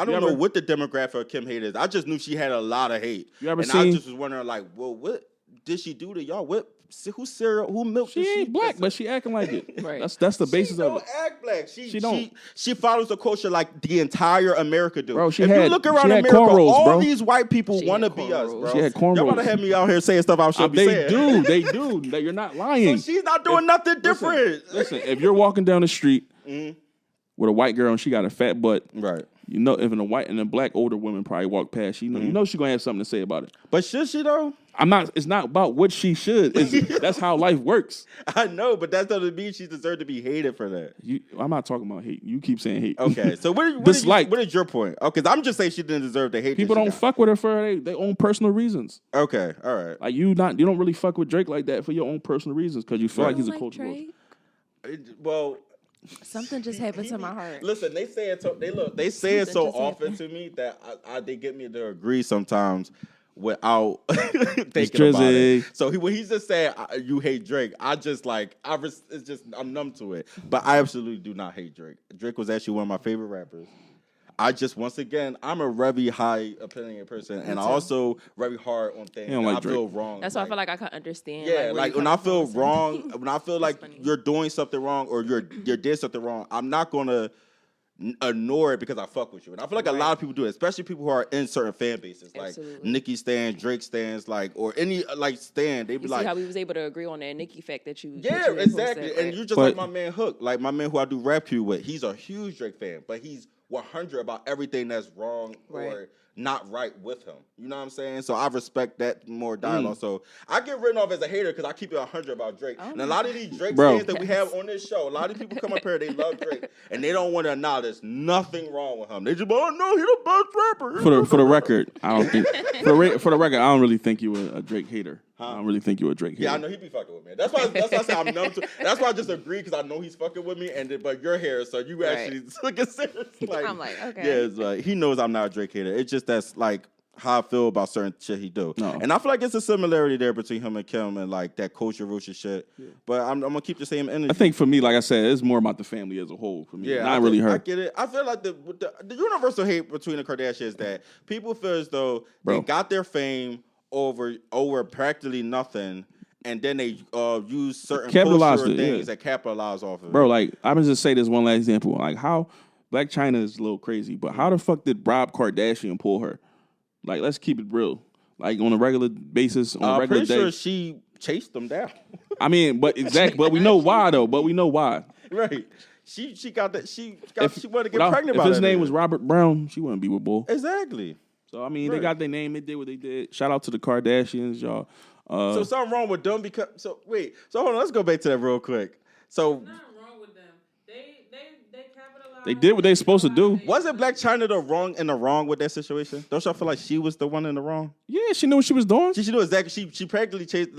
don't know what the demographic of Kim hate is. I just knew she had a lot of hate. You ever and seen? I just was wondering, like, well, what did she do to y'all? Who milk? She ain't black, but she acting like it. Right. That's the basis of it. She don't act black. She don't. She follows the culture like the entire America do. Bro, if you look around America, all these white people want to be us, bro. She had cornrows. Y'all about to have me out here saying stuff I shouldn't be saying. They do. You're not lying. So she's not doing nothing different. Listen, if you're walking down the street with a white girl and she got a fat butt, right? You know, if a white and a black older woman probably walk past, you know she's gonna have something to say about it. But should she though? It's not about what she should. That's how life works. I know, but that doesn't mean she deserves to be hated for that. I'm not talking about hate. You keep saying hate. Okay, so what is your point? Oh, because I'm just saying she didn't deserve the hate. People don't fuck with her for their own personal reasons. Okay, all right. Like you don't really fuck with Drake like that for your own personal reasons because you feel like he's a cultural. Well. Something just happened to my heart. Listen, they say it so often to me that they get me to agree sometimes without thinking about it. So when he's just saying you hate Drake, I'm numb to it. But I absolutely do not hate Drake. Drake was actually one of my favorite rappers. I'm a very high opinion person, and I also very hard on things that I feel wrong. That's why I feel like I can understand. Yeah, like when I feel wrong, when I feel like you're doing something wrong or you did something wrong, I'm not gonna ignore it because I fuck with you. And I feel like a lot of people do it, especially people who are in certain fan bases, like Nicki stans, Drake stans, or any stan. They be see how we was able to agree on that Nicki fact that you. Yeah, exactly. And you're just like my man Hook, like my man who I do rap Q with. He's a huge Drake fan, but he's 100 about everything that's wrong or not right with him. You know what I'm saying? So I respect that more dialogue. So I get written off as a hater because I keep it 100 about Drake. And a lot of these Drake fans that we have on this show, a lot of people come up here, they love Drake, and they don't want to acknowledge there's nothing wrong with him. They just, oh no, he's the best rapper. For the record, I don't think for the record, I don't really think you were a Drake hater. I don't really think you're a Drake hater. Yeah, I know he be fucking with me. That's why I say I'm numb to. That's why I just agree because I know he's fucking with me. But you're here, so you actually look at serious. I'm like, okay. Yeah, it's like he knows I'm not a Drake hater. It's just that's like how I feel about certain shit he do. No. And I feel like it's a similarity there between him and Kim and like that culture rooted shit. Yeah. But I'm gonna keep the same energy. I think for me, like I said, it's more about the family as a whole. For me, not really her. I get it. I feel like the universal hate between the Kardashians is that people feel as though they got their fame over practically nothing, and then they use certain cultural things that capitalize off of it. Bro, like I'm just say this one last example. Like how Black China is a little crazy, but how the fuck did Rob Kardashian pull her? Like, let's keep it real. Like on a regular basis, on a regular day. I'm pretty sure she chased them down. I mean, but we know why though. But we know why. Right. She got that. She wanted to get pregnant. If his name was Robert Brown, she wouldn't be with Bull. Exactly. So I mean, they got their name. They did what they did. Shout out to the Kardashians, y'all. So something wrong with them because. So wait. So hold on. Let's go back to that real quick. So. Nothing wrong with them. They capitalized. They did what they supposed to do. Wasn't Blac Chyna in the wrong with that situation? Don't y'all feel like she was the one in the wrong? Yeah, she knew what she was doing. She knew exactly. She practically chased,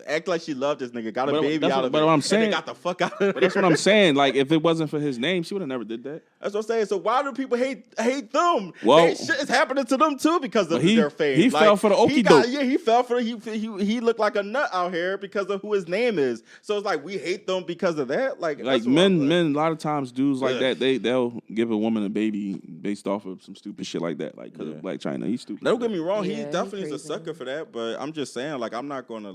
acted like she loved this nigga, got a baby out of it. But what I'm saying, and they got the fuck out of it. But that's what I'm saying. Like, if it wasn't for his name, she would have never did that. That's what I'm saying. So why do people hate them? Well, shit is happening to them too because of their fame. He fell for the okie doke. Yeah, he fell for he looked like a nut out here because of who his name is. So it's like we hate them because of that. Like men, a lot of times dudes like that, they'll give a woman a baby based off of some stupid shit like that. Like because of Blac Chyna, he's stupid. Don't get me wrong, he definitely is a sucker for that. But I'm just saying, like, I'm not gonna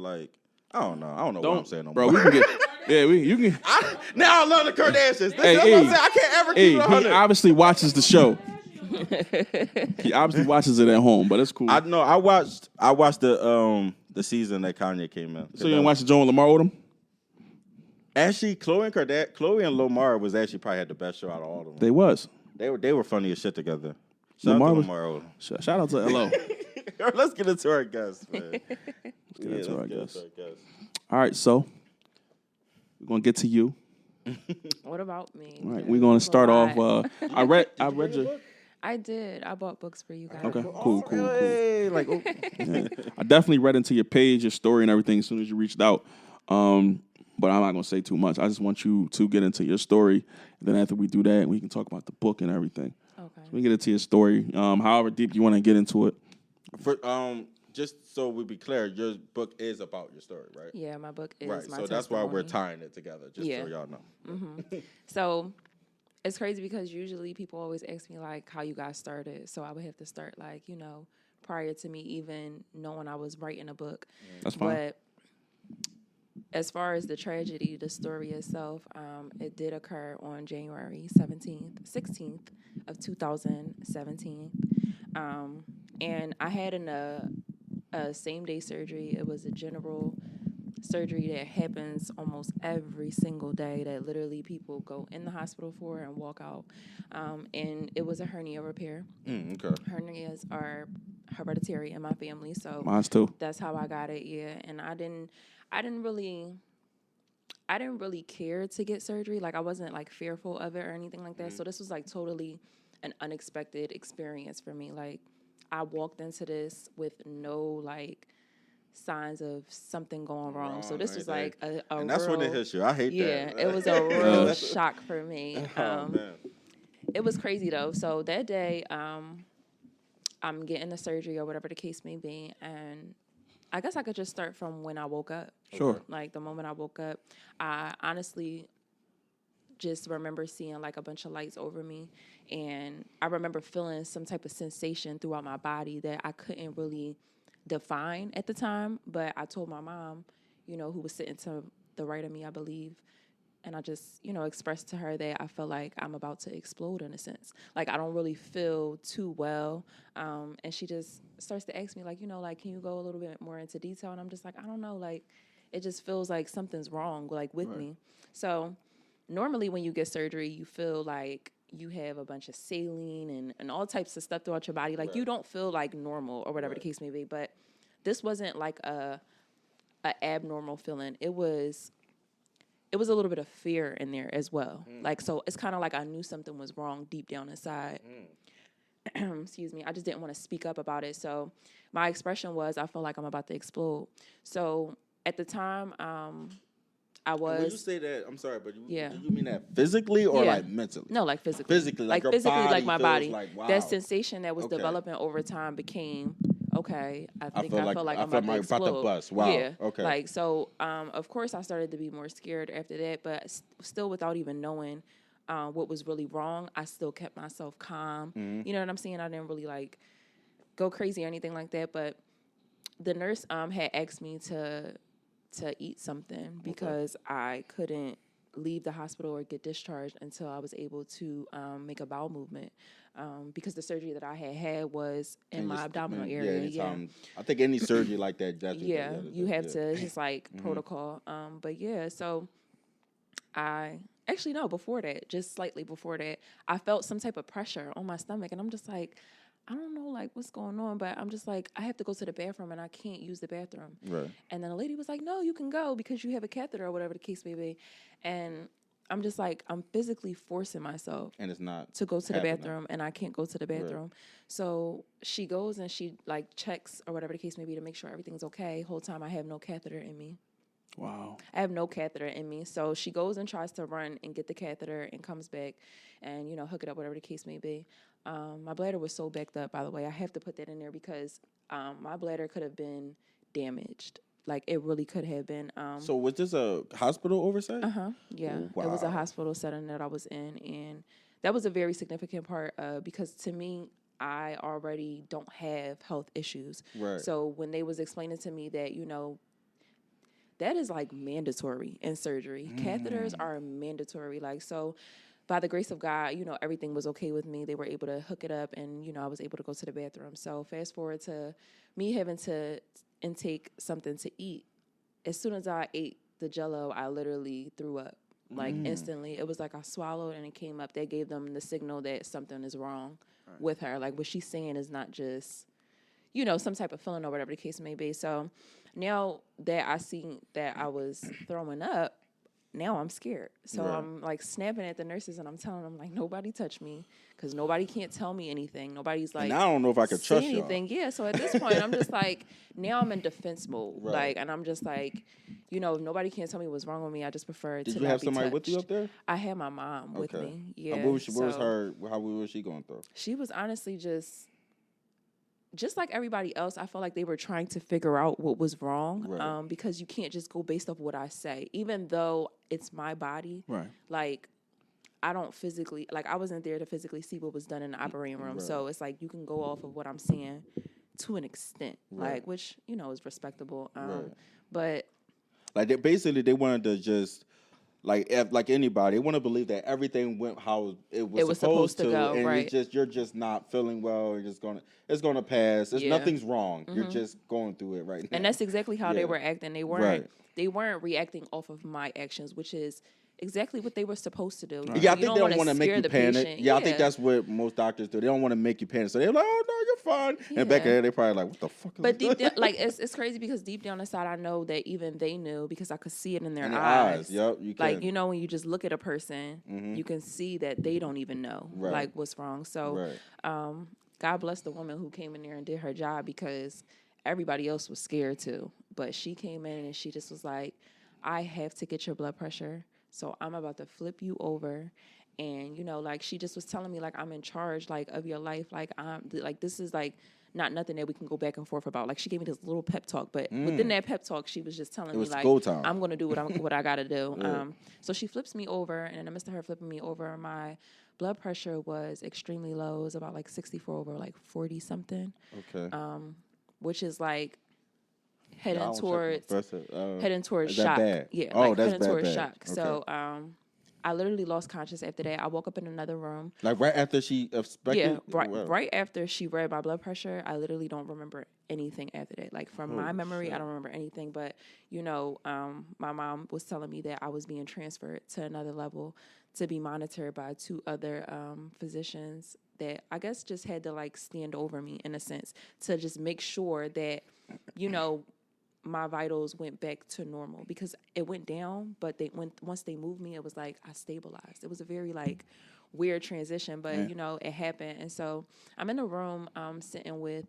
I don't know what I'm saying no more. Bro, we can get you can. Now I love the Kardashians. That's what I'm saying. I can't ever keep it 100. He obviously watches the show. He obviously watches it at home, but it's cool. I know. I watched the season that Kanye came in. So you didn't watch the Joe and Lamar Odom? Actually, Chloe and Lamar was actually probably had the best show out of all of them. They was. They were funny as shit together. Shout out to Lamar Odom. Shout out to LO. Let's get into our guests, man. Let's get into our guests. All right, so we're gonna get to you. What about me? All right, we're gonna start off. I read your. I did. I bought books for you guys. Okay, cool. Hey, like, Yeah. I definitely read into your page, your story, and everything as soon as you reached out. But I'm not gonna say too much. I just want you to get into your story. And then after we do that, we can talk about the book and everything. Okay. So we get into your story. However deep you want to get into it. for just so we be clear, your book is about your story, right? Yeah, my book is Right. my So that's why we're testimony. tying it together, just so y'all know. So it's crazy because usually people always ask me like how you guys started. So I would have to start like, prior to me even knowing I was writing a book. That's fine. But as far as the tragedy, the story itself, it did occur on January 16th of 2017. And I had a same-day surgery. It was a general surgery that happens almost every single day that literally people go in the hospital for and walk out. And it was a hernia repair. Okay. Hernias are hereditary in my family, so Mine's too. that's how I got it. Yeah, and I didn't really care to get surgery. Like I wasn't like fearful of it or anything like that. So this was like totally an unexpected experience for me. Like I walked into this with no like signs of something going wrong. So this was like a and that's when it hits you. I hate that. Yeah, it was a real shock for me. Oh, man. It was crazy though. So that day, I'm getting the surgery or whatever the case may be, and I guess I could just start from when I woke up. Sure. Like the moment I woke up, I honestly just remember seeing like a bunch of lights over me, and I remember feeling some type of sensation throughout my body that I couldn't really define at the time. But I told my mom, who was sitting to the right of me, I believe, and I just, expressed to her that I felt like I'm about to explode in a sense. Like, I don't really feel too well. And she just starts to ask me, like, can you go a little bit more into detail? And I'm just like, I don't know. Like, it just feels like something's wrong, like, with me. So normally when you get surgery, you feel like you have a bunch of saline and all types of stuff throughout your body. Like, you don't feel like normal or whatever the case may be. But this wasn't like a abnormal feeling. It was a little bit of fear in there as well. Like, so it's kind of like I knew something was wrong deep down inside. Excuse me. I just didn't want to speak up about it. So my expression was, I feel like I'm about to explode. So at the time, I was. When you say that, I'm sorry, but do you mean that physically or Yeah. like mentally? No, like physically. Physically, like your physically, body like my feels body. like, wow. That sensation that was Okay. developing over time became, okay, I feel like I'm I about feel to like about to explode. bust. Wow. Yeah. Okay. Like, so, of course, I started to be more scared after that, but still without even knowing what was really wrong, I still kept myself calm. You know what I'm saying? I didn't really, like, go crazy or anything like that, but the nurse had asked me to eat something because I couldn't leave the hospital or get discharged until I was able to make a bowel movement, because the surgery that I had was in my abdominal area. Anytime, I think any surgery like that. You have to. It's like protocol. But yeah, so before that, just slightly before that, I felt some type of pressure on my stomach, and I'm just like, I don't know, like, what's going on, but I'm just like, I have to go to the bathroom, and I can't use the bathroom. Right. And then a lady was like, no, you can go because you have a catheter or whatever the case may be. And I'm just like, I'm physically forcing myself And it's not to go to happening. the bathroom, and I can't go to the bathroom. Right. So she goes and she, like, checks or whatever the case may be to make sure everything's okay. Whole time I have no catheter in me. Wow. I have no catheter in me. So she goes and tries to run and get the catheter and comes back and, hook it up, whatever the case may be. My bladder was so backed up, by the way. I have to put that in there because my bladder could have been damaged. Like, it really could have been. So was this a hospital oversight? Yeah. Wow. It was a hospital setting that I was in. And that was a very significant part because to me, I already don't have health issues. Right. So when they was explaining to me that, that is like mandatory in surgery. Catheters are mandatory. Like, so by the grace of God, everything was okay with me. They were able to hook it up and, I was able to go to the bathroom. So fast forward to me having to intake something to eat. As soon as I ate the Jell-O, I literally threw up. Like instantly. It was like I swallowed and it came up. They gave them the signal that something is wrong with her. Like what she's saying is not just, you know, some type of feeling or whatever the case may be. So now that I see that I was throwing up, now I'm scared. So I'm like snapping at the nurses and I'm telling them like, nobody touch me because nobody can't tell me anything. Nobody's like, and I don't know if I could trust anything. Yeah. So at this point, I'm just like, now I'm in defense mode. Like, and I'm just like, you know, if nobody can tell me what's wrong with me, I just prefer to Did you not have be somebody touched. with you up there? I had my mom with me. Yeah. What was her? How was she going through? She was honestly just like everybody else. I felt like they were trying to figure out what was wrong, because you can't just go based off what I say, even though it's my body. Right. Like, I don't physically, like, I wasn't there to physically see what was done in the operating room. So it's like you can go off of what I'm saying to an extent, like, which, you know, is respectable. But like, they wanted to just like anybody, they want to believe that everything went how it was supposed to go, and it's you're just not feeling well. It's gonna pass. Nothing's wrong. You're just going through it right now. And that's exactly how they were acting. They weren't reacting off of my actions, which is exactly what they were supposed to do. Yeah, I think they don't want to make you panic. Yeah, I think that's what most doctors do. They don't want to make you panic. So they're like, "Oh no, you're fine." Yeah. And back there, they're probably like, "What the fuck?" But deep down, like it's crazy because deep down inside, I know that even they knew because I could see it in their eyes. Yep, you can. Like, you know, when you just look at a person, you can see that they don't even know like what's wrong. So, God bless the woman who came in there and did her job because everybody else was scared too. But she came in and she just was like, "I have to get your blood pressure. So I'm about to flip you over." And, you know, like, she just was telling me, like, I'm in charge, like, of your life. Like, this is, like, not nothing that we can go back and forth about. Like, she gave me this little pep talk. But within that pep talk, she was just telling me, like, I'm going to do what I got to do. So she flips me over. And in the midst of her flipping me over, my blood pressure was extremely low. It was about, like, 64 over, like, 40-something. Okay. Which is, like, heading towards is shock. Bad? Yeah, oh, like that's heading towards bad. shock. Okay. So I literally lost conscious after that. I woke up in another room. Like right after she expected? Yeah, right after she read my blood pressure, I literally don't remember anything after that. Like from my memory, I don't remember anything. But, you know, my mom was telling me that I was being transferred to another level to be monitored by 2 other physicians that I guess just had to like stand over me in a sense to just make sure that, you know, my vitals went back to normal because it went down, but once they moved me, it was like I stabilized. It was a very like weird transition, but you know, it happened. And so I'm in a room sitting with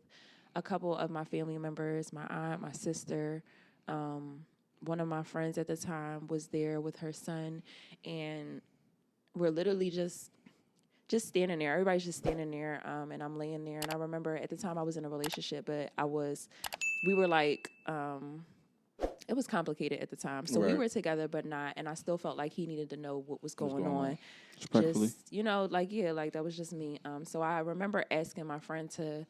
a couple of my family members, my aunt, my sister, one of my friends at the time was there with her son, and we're literally just standing there. Everybody's just standing there, and I'm laying there. And I remember at the time I was in a relationship, but we were like, it was complicated at the time. So we were together, but not, and I still felt like he needed to know what was going on. Just, you know, like, yeah, like that was just me. So I remember asking my friend to,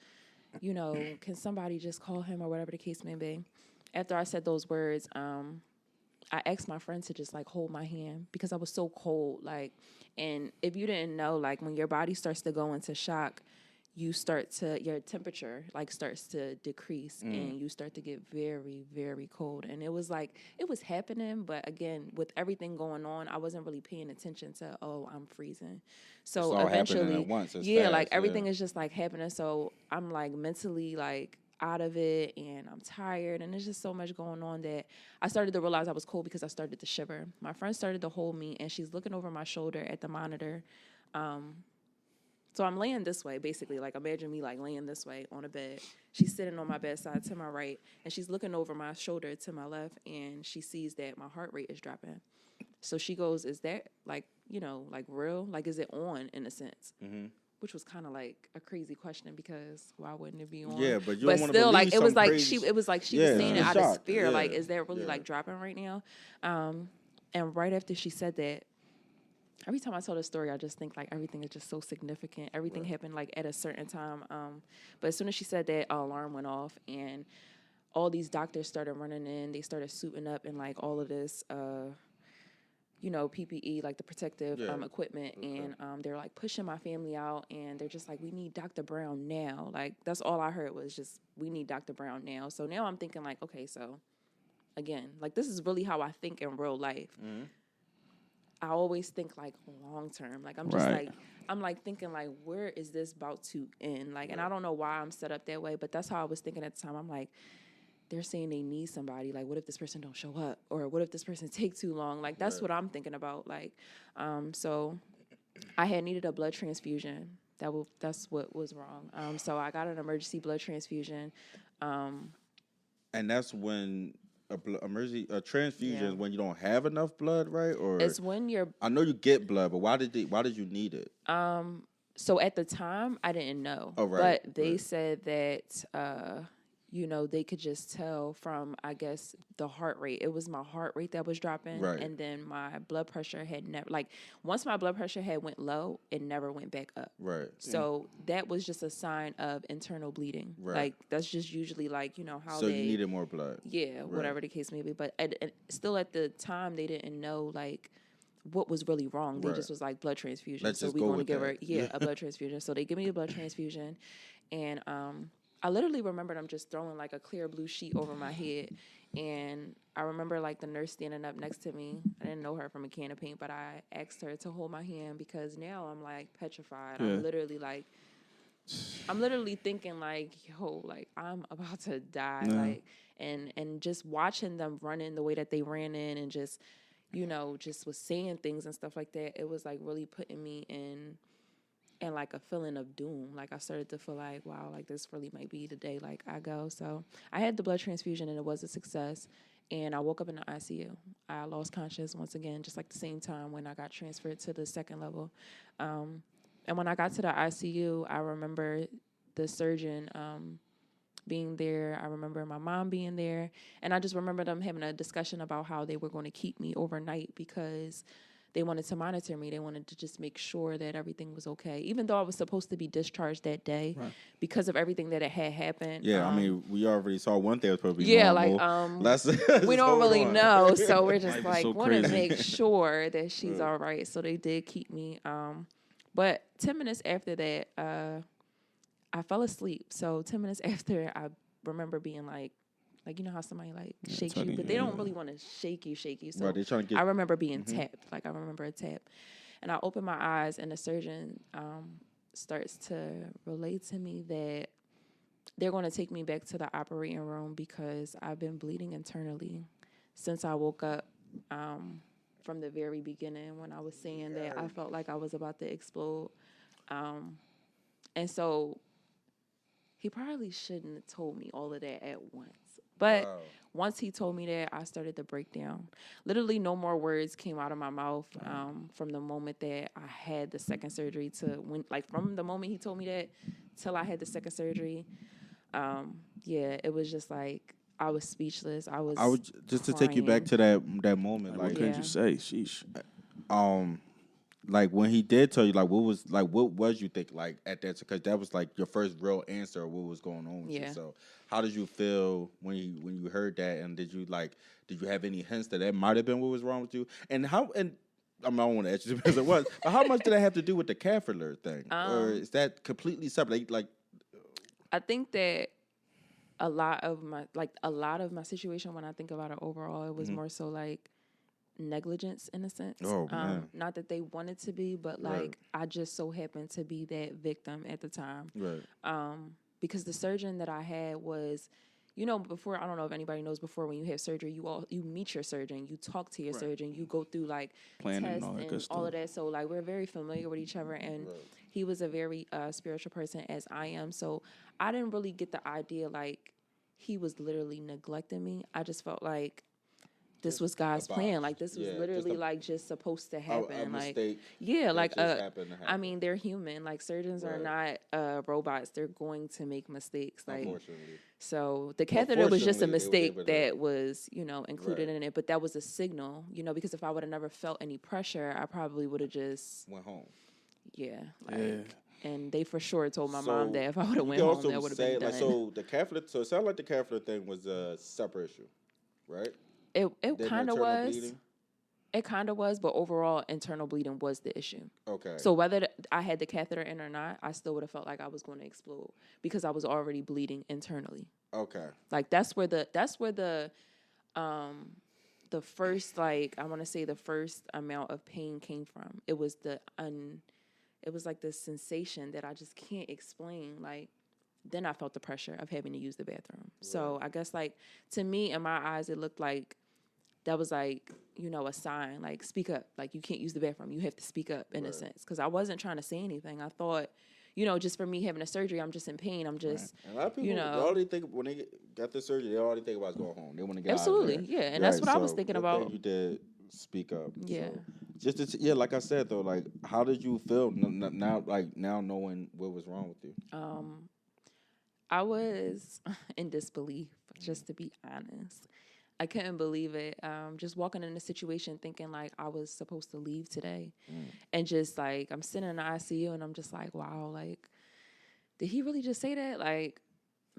you know, can somebody just call him or whatever the case may be. After I said those words, I asked my friend to just like hold my hand because I was so cold. Like, and if you didn't know, like when your body starts to go into shock, your temperature like starts to decrease and you start to get very, very cold. And it was like, it was happening. But again, with everything going on, I wasn't really paying attention to, I'm freezing. So eventually, at once. Like everything is just like happening. So I'm like mentally like out of it and I'm tired and there's just so much going on that I started to realize I was cold because I started to shiver. My friend started to hold me and she's looking over my shoulder at the monitor. So I'm laying this way, basically. Like, imagine me, like, laying this way on a bed. She's sitting on my bedside to my right, and she's looking over my shoulder to my left, and she sees that my heart rate is dropping. So she goes, is that, like, you know, like, real? Like, is it on, in a sense? Mm-hmm. Which was kind of, like, a crazy question because why wouldn't it be on? Yeah, but you don't want to still, like, it was like she was saying it out of fear. Like, is that really, like, dropping right now? And right after she said that, every time I tell this story, I just think, like, everything is just so significant. Everything happened, like, at a certain time. But as soon as she said that, our alarm went off, and all these doctors started running in. They started suiting up in, like, all of this, you know, PPE, like the protective equipment. Okay. And they're, like, pushing my family out, and they're just like, we need Dr. Brown now. Like, that's all I heard was just, we need Dr. Brown now. So now I'm thinking, like, okay, so again, like this is really how I think in real life. Mm-hmm. I always think like long term. Like I'm just Right. like I'm like thinking like where is this about to end? Like, and I don't know why I'm set up that way, but that's how I was thinking at the time. I'm like, they're saying they need somebody. Like, what if this person don't show up, or what if this person take too long? Like, that's what I'm thinking about. Like, so I had needed a blood transfusion. That's what was wrong. So I got an emergency blood transfusion. And that's when emergency transfusion is Yeah. when you don't have enough blood, right? Or It's when you're I know you get blood, but why did you need it? so at the time I didn't know. Oh, right, But they right. said that they could just tell from, I guess, the heart rate. It was my heart rate that was dropping. Right. And then my blood pressure had never, like, once my blood pressure had went low, it never went back up. Right. So that was just a sign of internal bleeding. Right. Like, that's just usually, like, how So they... you needed more blood. Yeah, whatever the case may be. But still at the time, they didn't know, like, what was really wrong. They Right. just was like, blood transfusion. Let's so just we go want to with give that. her, a blood transfusion. So they give me a blood transfusion. And I literally remember them just throwing like a clear blue sheet over my head. And I remember like the nurse standing up next to me. I didn't know her from a can of paint, but I asked her to hold my hand because now I'm like petrified. Yeah. I'm literally thinking like, yo, like I'm about to die. Yeah. Like, and just watching them run in the way that they ran in and just, just was saying things and stuff like that. It was like really putting me in like a feeling of doom. Like I started to feel like, wow, like this really might be the day like I go. So I had the blood transfusion and it was a success. And I woke up in the ICU. I lost conscious once again, just like the same time when I got transferred to the second level. And when I got to the ICU, I remember the surgeon being there. I remember my mom being there. And I just remember them having a discussion about how they were going to keep me overnight because they wanted to monitor me. They wanted to just make sure that everything was okay. Even though I was supposed to be discharged that day because of everything that had happened. Yeah, I mean, we already saw one thing was probably normal. We don't really know. So we're just Life is so want to crazy. make sure that she's all right. So they did keep me. But 10 minutes after that, I fell asleep. So 10 minutes after, I remember being like, how somebody shakes you, but they don't really want to shake you. So Right, they trying to get... I remember being tapped. Like I remember a tap, and I opened my eyes, and the surgeon starts to relate to me that they're going to take me back to the operating room because I've been bleeding internally since I woke up. From the very beginning when I was saying that I felt like I was about to explode. And so he probably shouldn't have told me all of that at once. But once he told me that, I started to break down. Literally no more words came out of my mouth from the moment that I had the second surgery from the moment he told me that till I had the second surgery. It was just like, I was speechless. I was just to crying. take you back to that moment. What could you say? Sheesh. Like when he did tell you, like what was you think like at that? Because that was like your first real answer of what was going on with you. So how did you feel when you heard that? And did you have any hints that might have been what was wrong with you? And how? And I don't want to ask you because it was. But how much did that have to do with the catheter thing, or is that completely separate? Like I think that a lot of my situation, when I think about it overall, it was more so like negligence in a sense. Oh, man. Not that they wanted to be, but like I just so happened to be that victim at the time. right. Because the surgeon that I had was, before, I don't know if anybody knows, before when you have surgery, you meet your surgeon, you talk to your surgeon, you go through like Planning tests and all that good all of stuff. that. So like we're very familiar with each other, and he was a very spiritual person as I am. So I didn't really get the idea like he was literally neglecting me. I just felt like this was God's plan. Like this was literally like just supposed to happen. A like mistake like just happened to happen. I mean, they're human. Like surgeons are not robots. They're going to make mistakes. Like Unfortunately. so the catheter was just a Unfortunately, mistake they were able to- that was, included in it. But that was a signal, because if I would have never felt any pressure, I probably would have just Went home. And they for sure told my So, mom that if I would have went You home, also that would have say, been done. like, so the catheter. So it sounded like the catheter thing was a separate issue, right? It Then kind of internal was. bleeding? It kind of was, but overall, internal bleeding was the issue. Okay. So whether I had the catheter in or not, I still would have felt like I was going to explode because I was already bleeding internally. Okay. Like that's where the the first, like, I want to say the first amount of pain came from. It was it was like this sensation that I just can't explain. Like, then I felt the pressure of having to use the bathroom. Right. So I guess, like, to me, in my eyes, it looked like that was like, you know, a sign, like, speak up. Like, you can't use the bathroom. You have to speak up in a sense. Because I wasn't trying to say anything. I thought, you know, just for me having a surgery, I'm just in pain. I'm just, and a lot of people, you know. all they think when they got the surgery, they already think about going home. They want to get Absolutely, out of there. yeah. And that's what I was thinking about. You did speak up. Yeah. So, like I said, though, like, how did you feel now knowing what was wrong with you? I was in disbelief, just to be honest. I couldn't believe it. Just walking in the situation thinking like I was supposed to leave today. And just like, I'm sitting in the ICU and I'm just like, wow, like, did he really just say that? Like,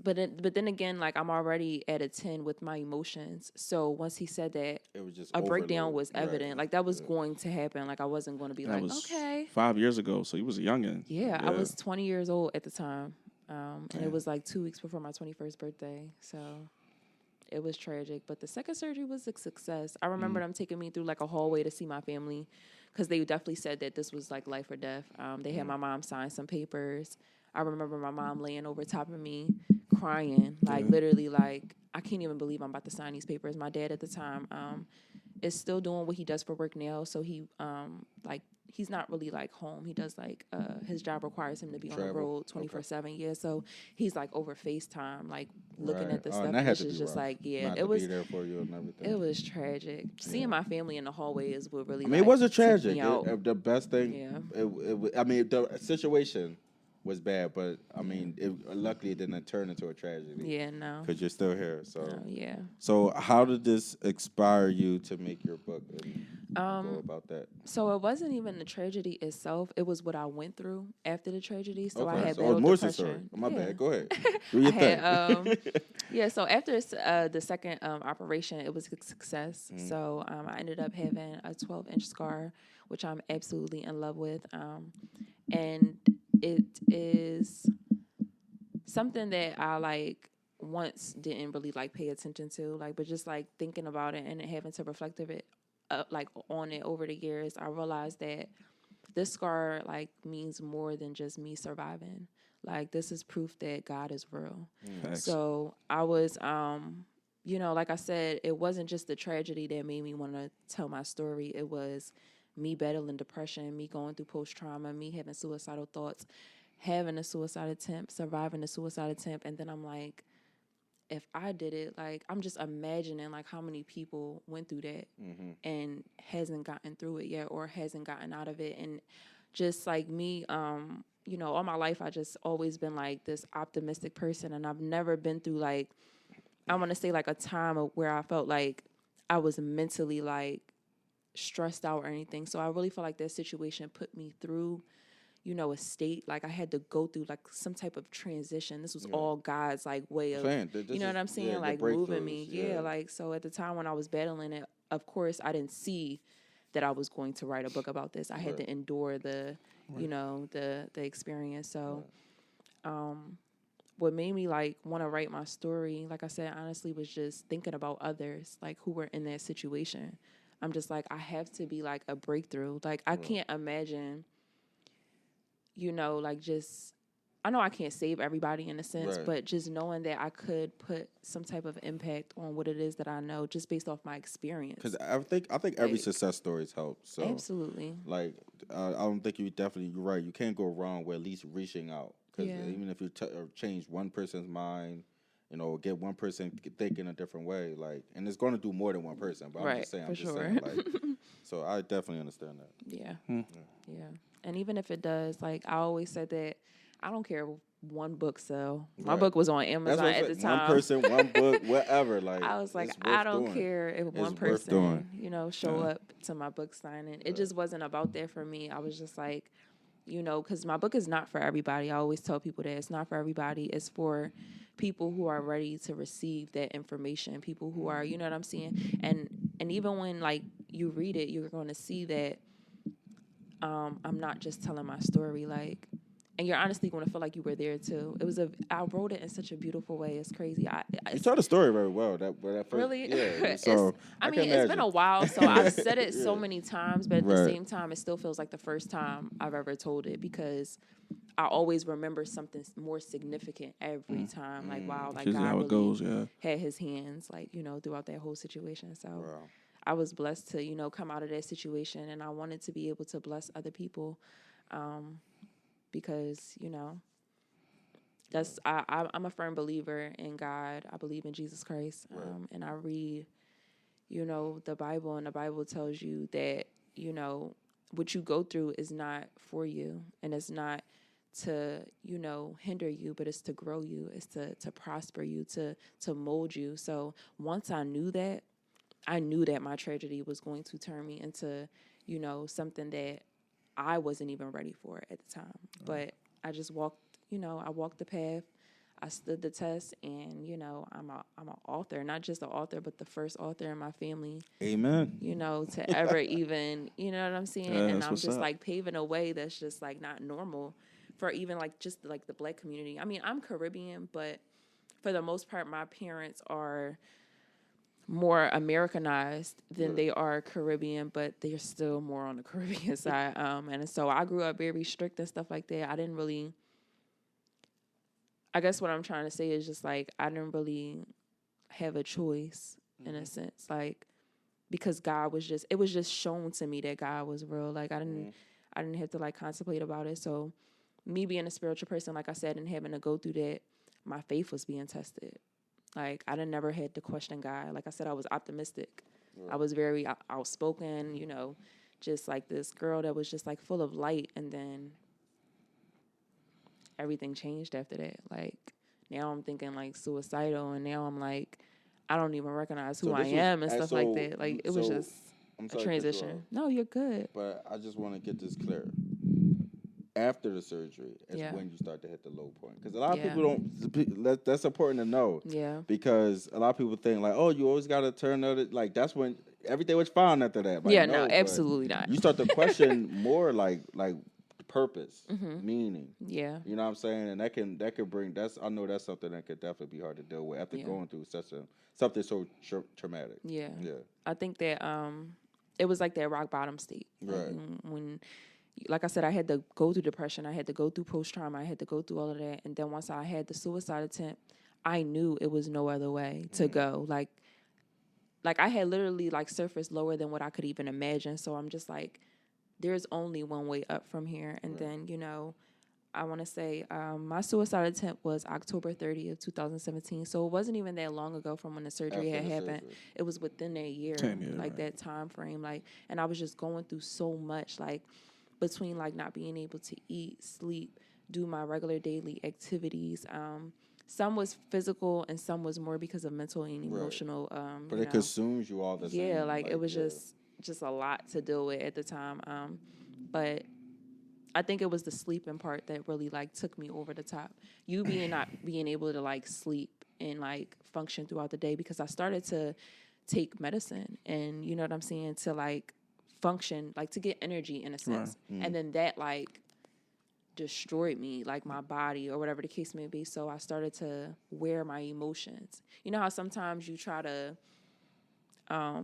but then again, like, I'm already at a 10 with my emotions. So once he said that, It was just a breakdown overload. was evident. Like, that was going to happen. Like, I wasn't going to be that like, was okay. 5 years ago, so he was a youngin'. Yeah, I was 20 years old at the time. And it was like 2 weeks before my 21st birthday. So it was tragic. But the second surgery was a success. I remember them taking me through like a hallway to see my family because they definitely said that this was like life or death. They had my mom sign some papers. I remember my mom laying over top of me crying, like literally like, I can't even believe I'm about to sign these papers. My dad at the time is still doing what he does for work now. So he like, he's not really like home. He does like his job requires him to be on the road 24/7. Yeah, so he's like over FaceTime, like looking at the stuff. And it's just like, yeah, it was. Be there for you and everything. It was tragic. Seeing my family in the hallway is what really. I mean, it wasn't tragic. The best thing. Yeah. I mean, the situation was bad, but I mean, luckily it didn't turn into a tragedy. Yeah, no. Because you're still here. So yeah. So how did this inspire you to make your book and go about that? So it wasn't even the tragedy itself. It was what I went through after the tragedy. So I had battled depression. My bad. Go ahead. Do your thing. Yeah. So after the second operation, it was a success. So I ended up having a 12-inch scar, which I'm absolutely in love with. And it is something that I like once didn't really like pay attention to, like, but just like thinking about it and having to reflect of it, like on it over the years, I realized that this scar like means more than just me surviving. Like, this is proof that God is real. So I was, you know, like I said, it wasn't just the tragedy that made me want to tell my story. It was me battling depression, me going through post-trauma, me having suicidal thoughts, having a suicide attempt, surviving a suicide attempt. And then I'm like, if I did it, like, I'm just imagining like how many people went through that and hasn't gotten through it yet or hasn't gotten out of it. And just like me, you know, all my life, I just always been like this optimistic person. And I've never been through like, I want to say like a time of where I felt like I was mentally like stressed out or anything. So I really feel like that situation put me through, you know, a state like I had to go through like some type of transition. This was all God's like way of, you know what I'm saying? Like moving me. Yeah. Like, so at the time when I was battling it, of course I didn't see that I was going to write a book about this. I had to endure the, you know, the experience. So, what made me like want to write my story, like I said, honestly, was just thinking about others like who were in that situation. I'm just like, I have to be like a breakthrough. Like, I can't imagine, you know, like just, I know I can't save everybody in a sense, but just knowing that I could put some type of impact on what it is that I know just based off my experience. Because I think every success stories help. So absolutely. Like, I don't think you're right. You can't go wrong with at least reaching out. Because even if you change one person's mind, you know, get one person thinking a different way, like, and it's going to do more than one person. But I'm just saying, like, so I definitely understand that. Yeah. Yeah. And even if it does, like, I always said that I don't care if one book sell. My book was on Amazon at the time. One person, one book, whatever. Like, I was like, I don't care if one person, you know, show up to my book signing. It just wasn't about that for me. I was just like, you know, because my book is not for everybody. I always tell people that it's not for everybody. It's for people who are ready to receive that information, people who are, you know what I'm saying? And even when, like, you read it, you're going to see that I'm not just telling my story. Like, and you're honestly going to feel like you were there too. I wrote it in such a beautiful way. It's crazy. You told the story very well. That first, really, yeah. So I mean, can it's been a imagine. while, so I've said it so many times, but at the Right. same time, it still feels like the first time I've ever told it because I always remember something more significant every time. Like, wow, like Usually God how it really goes, yeah. had His hands, like, you know, throughout that whole situation. So Wow. I was blessed to, you know, come out of that situation, and I wanted to be able to bless other people, because, you know, I'm a firm believer in God. I believe in Jesus Christ, and I read, you know, the Bible, and the Bible tells you that, you know, what you go through is not for you, and it's not to, you know, hinder you, but it's to grow you, it's to prosper you, to mold you. So once I knew that my tragedy was going to turn me into, you know, something that I wasn't even ready for at the time. But I just walked, you know, I walked the path. I stood the test, and, you know, I'm an author, not just an author, but the first author in my family. Amen. You know, to ever even, you know what I'm saying? Yeah, And that's I'm what's just up. like paving a way that's just like not normal for even like just like the Black community. I mean, I'm Caribbean, but for the most part, my parents are more Americanized than they are Caribbean, but they're still more on the Caribbean side. And so I grew up very strict and stuff like that. I guess what I'm trying to say is just like, I didn't really have a choice in a sense, like, because it was just shown to me that God was real. Like, I didn't have to like contemplate about it. So me being a spiritual person, like I said, and having to go through that, my faith was being tested. Like, I didn't never had to question God. Like I said, I was optimistic. I was very outspoken, you know, just like this girl that was just like full of light. And then everything changed after that. Like, now I'm thinking like suicidal, and now I'm like, I don't even recognize who I am and stuff like that. Like, it was just a transition. No, you're good. But I just want to get this clear. After the surgery is when you start to hit the low point. Because a lot of people don't, that's important to know. Yeah. Because a lot of people think like, oh, you always got to turn out it. Like, that's when everything was fine after that. Like, no, absolutely not. You start to question more like purpose, meaning. Yeah. You know what I'm saying? And that can bring, I know that's something that could definitely be hard to deal with after going through something so traumatic. Yeah. Yeah. I think that it was like that rock bottom state. Right. Like when like I said, I had to go through depression. I had to go through post-trauma. I had to go through all of that. And then once I had the suicide attempt, I knew it was no other way to go. Like I had literally like surfaced lower than what I could even imagine. So I'm just like, there's only one way up from here. And then, you know, I want to say my suicide attempt was October 30th, 2017. So it wasn't even that long ago from when the surgery had happened. It was within that year, that time frame. Like, and I was just going through so much, like, between like not being able to eat, sleep, do my regular daily activities. Some was physical and some was more because of mental and emotional. But it consumes you all the same. Yeah, like it was just a lot to deal with at the time. But I think it was the sleeping part that really like took me over the top. Not being able to like sleep and like function throughout the day, because I started to take medicine, and you know what I'm saying, to like function, like to get energy in a sense. And then that like destroyed me, like my body or whatever the case may be. So I started to wear my emotions. You know how sometimes you try to I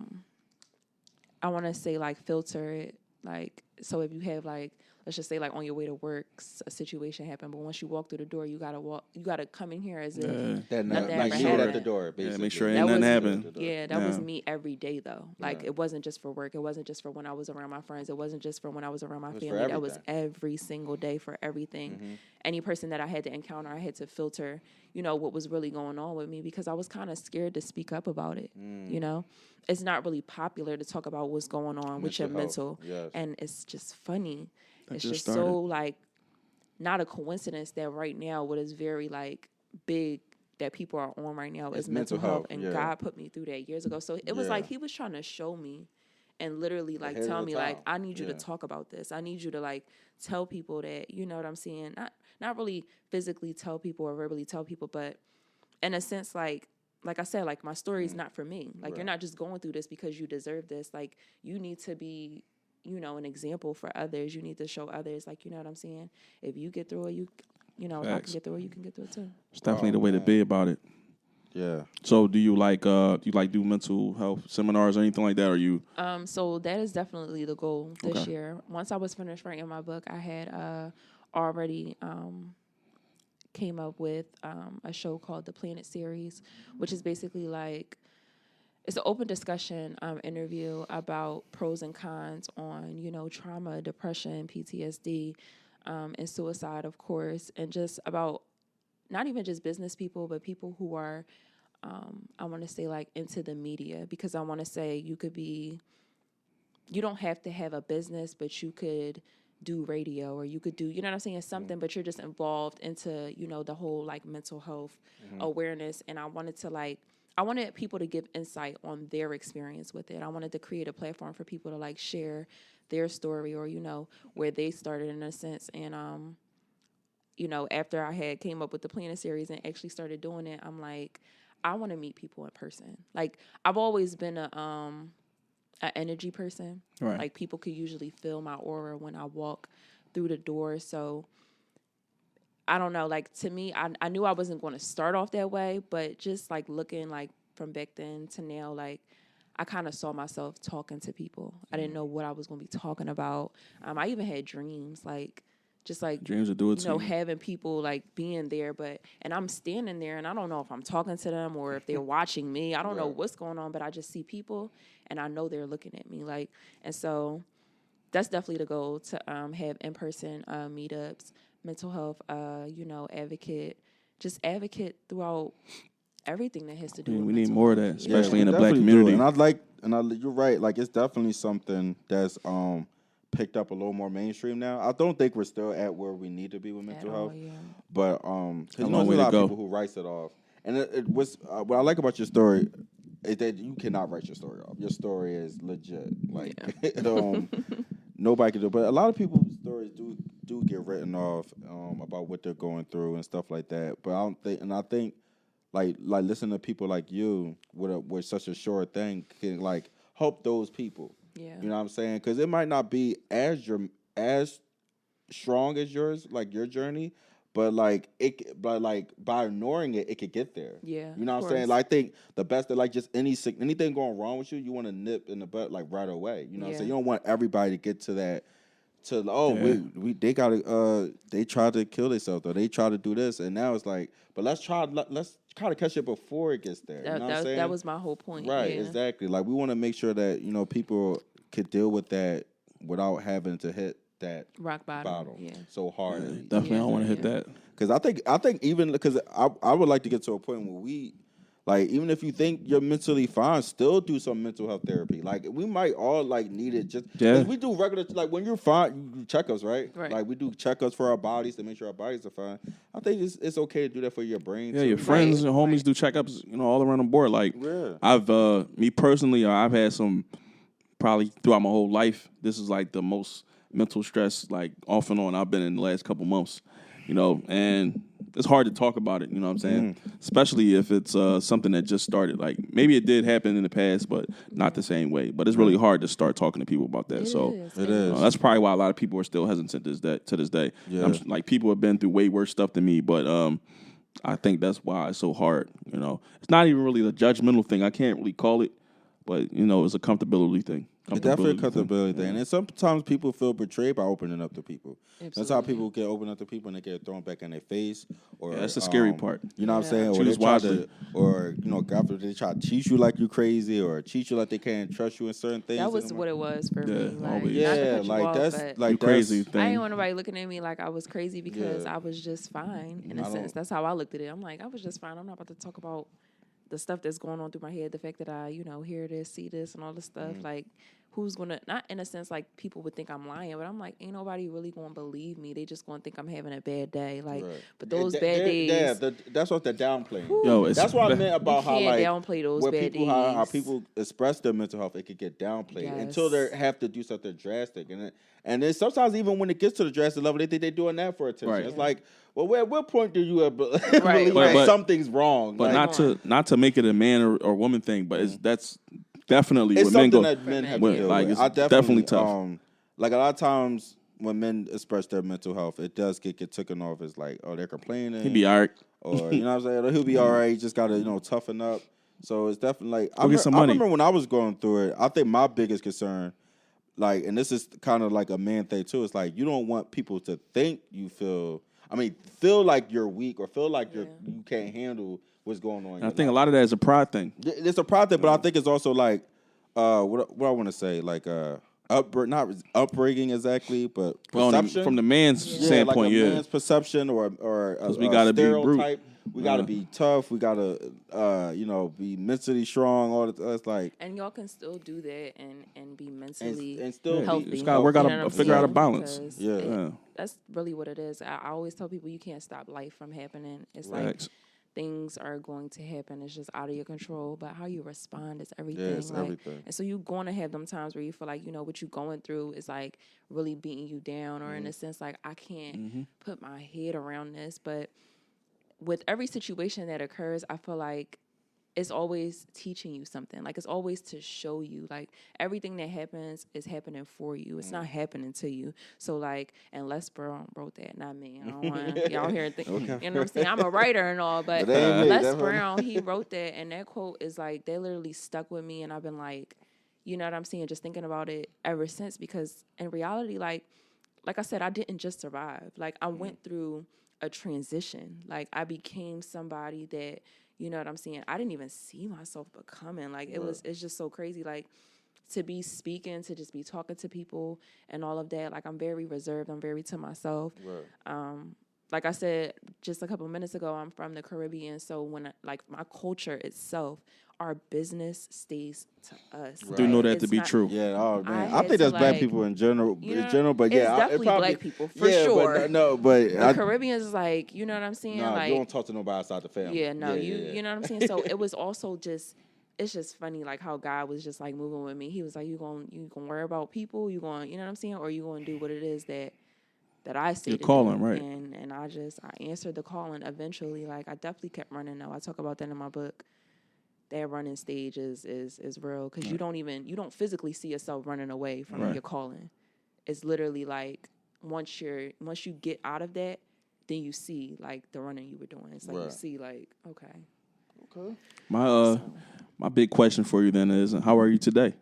want to say like filter it, like, so if you have like, let's just say like on your way to work, a situation happened, but once you walk through the door, you gotta come in here as if nothing like ever you happened. at the door, basically. Yeah, make sure ain't nothing happen. Yeah, that was me every day though. Like it wasn't just for work. It wasn't just for when I was around my friends. It wasn't just for when I was around my family. That was every single day for everything. Any person that I had to encounter, I had to filter, you know, what was really going on with me, because I was kind of scared to speak up about it. You know, it's not really popular to talk about what's going on with your mental, and it's just funny. It's just so like not a coincidence that right now what is very like big that people are on right now is mental health. And God put me through that years ago. So it was like he was trying to show me and literally like tell me like, I need you to talk about this. I need you to like tell people that, you know what I'm saying? Not really physically tell people or verbally tell people, but in a sense like I said, like my story is not for me. Like you're not just going through this because you deserve this. Like you need to be, an example for others. You need to show others, like, you know what I'm saying? If you get through it, if I can get through it, you can get through it too. It's definitely the way to be about it. Yeah. So do you do mental health seminars or anything like that? Or you? So that is definitely the goal this year. Once I was finished writing my book, I had already came up with a show called the Planet Series, which is basically like, it's an open discussion interview about pros and cons on, trauma, depression, PTSD, and suicide, of course, and just about not even just business people, but people who are, I want to say, like, into the media, because I want to say you don't have to have a business, but you could do radio, or you could do, you know what I'm saying, something, but you're just involved into, the whole, like, mental health awareness. And I wanted people to give insight on their experience with it. I wanted to create a platform for people to, like, share their story, or, where they started, in a sense. And, after I had came up with the Planet Series and actually started doing it, I'm like, I want to meet people in person. Like, I've always been an energy person. Right. Like, people could usually feel my aura when I walk through the door. So I don't know, like, to me, I knew I wasn't going to start off that way, but just, like, looking, like, from back then to now, like, I kind of saw myself talking to people. I didn't know what I was going to be talking about. I even had dreams, like, just, like, dreams will do it to you. having people, like, being there, and I'm standing there, and I don't know if I'm talking to them or if they're watching me. I don't know what's going on, but I just see people, and I know they're looking at me, like, and so that's definitely the goal, to have in-person meetups, mental health, advocate throughout everything that has to do with we mental need more of health. that, especially in the definitely black community. And you're right. Like, it's definitely something that's picked up a little more mainstream now. I don't think we're still at where we need to be with mental health, but there's a lot of people who writes it off. And it was what I like about your story is that you cannot write your story off. Your story is legit. Like, nobody can do it. But a lot of people's stories do get written off about what they're going through and stuff like that. But I think like listening to people like you with such a short thing can, like, help those people. Yeah. You know what I'm saying? Because it might not be as strong as yours, like your journey, but like by ignoring it, it could get there. Yeah. You know what I'm saying? Like, I think the best that, like, just anything going wrong with you want to nip in the butt, like, right away. You know what I'm saying? You don't want everybody to get to that. They gotta they tried to kill themselves, or they tried to do this, and now it's like, but let's try to catch it before it gets there. You know what I'm saying? That was my whole point. Right, yeah. exactly. Like, we want to make sure that people could deal with that without having to hit that rock bottom. Yeah. So hard. Definitely, I don't want to hit that. Because I think even because I would like to get to a point where we, like, even if you think you're mentally fine, still do some mental health therapy. Like, we might all, like, need it. Just we do regular, like, when you're fine, you do checkups, right? Like, we do checkups for our bodies to make sure our bodies are fine. I think it's okay to do that for your brain. Yeah, too. your friends and homies do checkups, all around the board. Like, I've me personally, I've had some, probably throughout my whole life, this is, like, the most mental stress, like, off and on I've been in the last couple months, and it's hard to talk about it, you know what I'm saying? Especially if it's something that just started. Like, maybe it did happen in the past, but not the same way. But it's really hard to start talking to people about that. It is. That's probably why a lot of people are still hesitant to this day. Yeah. Like, people have been through way worse stuff than me, but I think that's why it's so hard, It's not even really a judgmental thing. I can't really call it, but, it's a comfortability thing. It's definitely a comfortability thing. And sometimes people feel betrayed by opening up to people. Absolutely. That's how people get opened up to people and they get thrown back in their face. Or that's the scary part. You know what I'm saying? God forbid, they try to cheat you like you crazy, or cheat you like they can't trust you in certain things. That was what it was for me. Like, crazy thing. I didn't want nobody looking at me like I was crazy because I was just fine, in a sense. That's how I looked at it. I'm like, I was just fine. I'm not about to talk about the stuff that's going on through my head, the fact that I, hear this, see this, and all this stuff. Like, who's going to, not in a sense like people would think I'm lying, but I'm like, ain't nobody really going to believe me. They just going to think I'm having a bad day. Like, but those bad days. Yeah, that's what they're downplaying. That's what I meant about how, like, downplay those bad days. How people express their mental health, it could get downplayed until they have to do something drastic. And then sometimes even when it gets to the drastic level, they think they're doing that for attention. Right. It's like, well, at what point do you believe that something's wrong? But not to make it a man or woman thing, but that's definitely it's what men something go. that men have to deal like, with. it's definitely tough. like a lot of times when men express their mental health, it does get taken off as like, oh, they're complaining. He'd be all right. Or, you know what I'm saying? Or he'll be all right. You just got to, toughen up. So it's definitely like, Go get some money. I remember when I was going through it, I think my biggest concern, like, and this is kind of like a man thing too, it's like you don't want people to think you feel like you're weak or feel like you can't handle what's going on. I think a lot of that is a pride thing. It's a pride thing, but I think it's also like, what I want to say, like, not upbringing exactly, but perception. From the man's standpoint, like a man's perception or we gotta be stereotype. We gotta be tough. We gotta be mentally strong. All that's like, and y'all can still do that and be mentally and still healthy. Just gotta work out figure out a balance. That's really what it is. I always tell people you can't stop life from happening. It's like things are going to happen. It's just out of your control. But how you respond is everything. Yeah, it's everything. And so you're going to have them times where you feel like, what you're going through is like really beating you down, or in a sense like I can't put my head around this. But with every situation that occurs, I feel like it's always teaching you something. Like it's always to show you, like everything that happens is happening for you. It's not happening to you. So like, and Les Brown wrote that, not me. I don't want y'all here think, you know what I'm saying? I'm a writer and all, but Les Brown, he wrote that, and that quote is like, they literally stuck with me, and I've been like, you know what I'm saying, just thinking about it ever since, because in reality, like I said, I didn't just survive. Like I went through a transition. Like I became somebody that, you know what I'm saying, I didn't even see myself becoming. Like it's just so crazy. Like to be speaking, to just be talking to people and all of that. Like I'm very reserved. I'm very to myself. Like I said just a couple of minutes ago, I'm from the Caribbean. So when my culture itself, our business stays to us. I do know that to be true. Yeah, oh man, I think that's black people in general. But yeah, it's definitely black people for sure. But the Caribbeans is like, you know what I'm saying? No, like you don't talk to nobody outside the family. Yeah, no, you know what I'm saying. So it was also just, it's just funny like how God was just like moving with me. He was like, you gonna worry about people? You going, you know what I'm saying? Or you gonna do what it is that I say you're calling, right? And I answered the calling eventually. Like I definitely kept running though. I talk about that in my book. That running stage is real, because you don't physically see yourself running away from your calling. It's literally like once you get out of that, then you see like the running you were doing. It's like you see like okay. My big question for you then is, how are you today?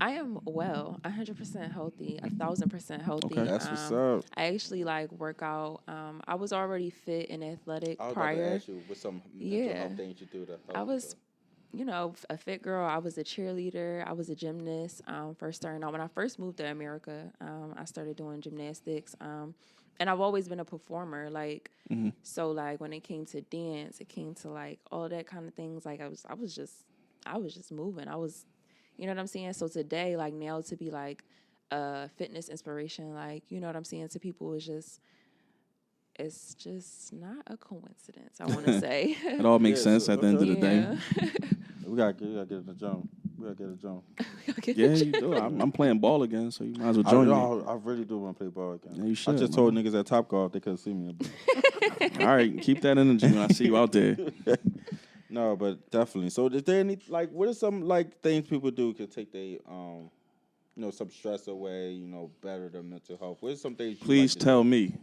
I am well, 100% healthy, 1,000% healthy. Okay. That's what's up. I actually work out. I was already fit and athletic prior. I was about to ask you with some mental health things you do to help. I was, a fit girl. I was a cheerleader. I was a gymnast. First starting out when I first moved to America, I started doing gymnastics. And I've always been a performer. So when it came to dance, it came to all that kind of things. I was just moving. I was, you know what I'm saying? So today, now to be a fitness inspiration, you know what I'm saying, to people it's just not a coincidence, I want to say. It all makes sense at the end of the day. We gotta get in the gym. Yeah, you do. I'm playing ball again, so you might as well join me. I really do want to play ball again. Yeah, you should, I just told niggas at Topgolf they couldn't see me. All right, keep that energy when I see you out there. No, but definitely. So is there any what are some things people do to take their some stress away, better their mental health? What are some things Please tell me.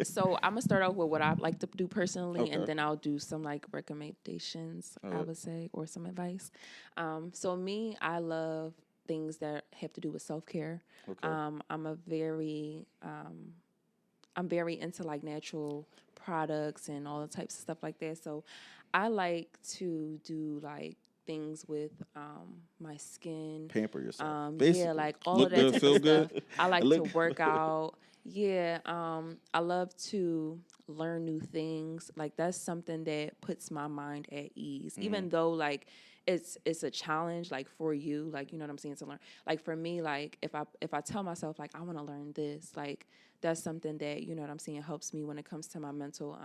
So I'm gonna start off with what I like to do personally, and then I'll do some recommendations, I would say, or some advice. So me, I love things that have to do with self-care. I'm very into natural products and all the types of stuff like that. So I like to do things with my skin. Pamper yourself. All Look of that good, type feel of good. stuff. I like to work out. Yeah, I love to learn new things. That's something that puts my mind at ease. Even though it's a challenge for you, you know what I'm saying, to learn. For me, if I tell myself I want to learn this, that's something that, you know what I'm saying, helps me when it comes to my mental.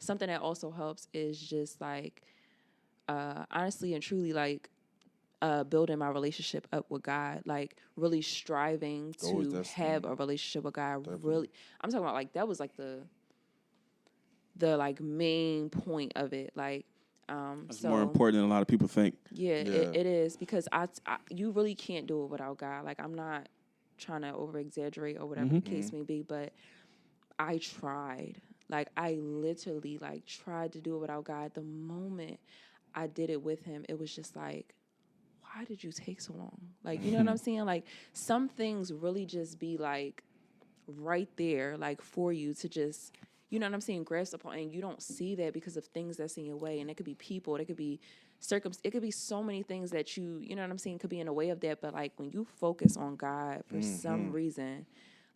Something that also helps is just honestly and truly building my relationship up with God, really striving to have a relationship with God. Definitely. Really, I'm talking about that was the main point of it. It's more important than a lot of people think. Yeah. It is, because you really can't do it without God. I'm not trying to over exaggerate or whatever the case may be, but I tried. Like, I literally, like, tried to do it without God. The moment I did it with him, it was just like, why did you take so long? Like, you know what I'm saying? Like, some things really just be, like, right there, like, for you to just, you know what I'm saying, grasp upon. And you don't see that because of things that's in your way. And it could be people. It could be it could be so many things that you know what I'm saying, could be in the way of that. But, like, when you focus on God for some reason,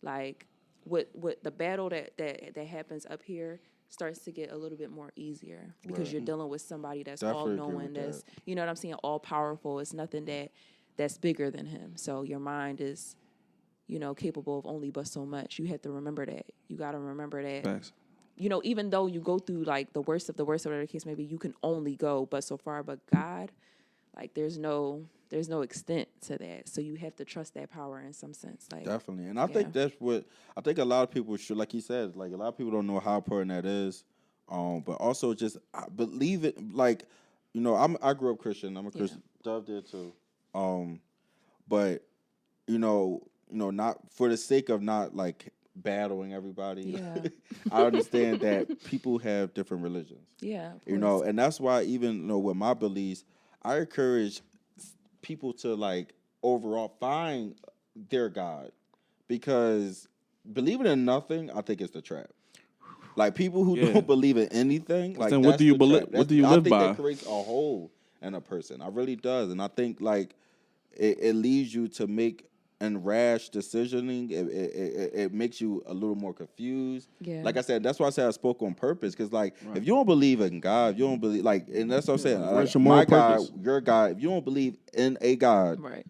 like, what the battle that happens up here starts to get a little bit more easier because you're dealing with somebody that's all knowing, that's, you know what I'm saying, all powerful. It's nothing that's bigger than him. So your mind is, you know, capable of only but so much. You have to remember that. You got to remember that. Facts. You know, even though you go through like the worst of the worst, or whatever the case may be, you can only go but so far. But God, like, there's no extent to that. So you have to trust that power in some sense. Like, definitely. And I think that's what I think a lot of people should, like he said, like, a lot of people don't know how important that is. But also just believe it. Like, you know, I grew up Christian. I'm a Christian. Dove did too. But you know, not for the sake of not like battling everybody. Yeah. I understand that people have different religions. Yeah. You know, and that's why even, you know, with my beliefs, I encourage people to, like, overall find their God, because believing in nothing, I think, is the trap. Like, people who don't believe in anything, like, then what do you believe? What do you live by? I think that creates a hole in a person. I really does, and I think, like, it leads you to make and rash decisioning. It makes you a little more confused. Yeah. Like I said, that's why I said I spoke on purpose. Because, like, if you don't believe in God, if you don't believe, like, and that's what I'm saying. Like, my God, your God, if you don't believe in a God, right.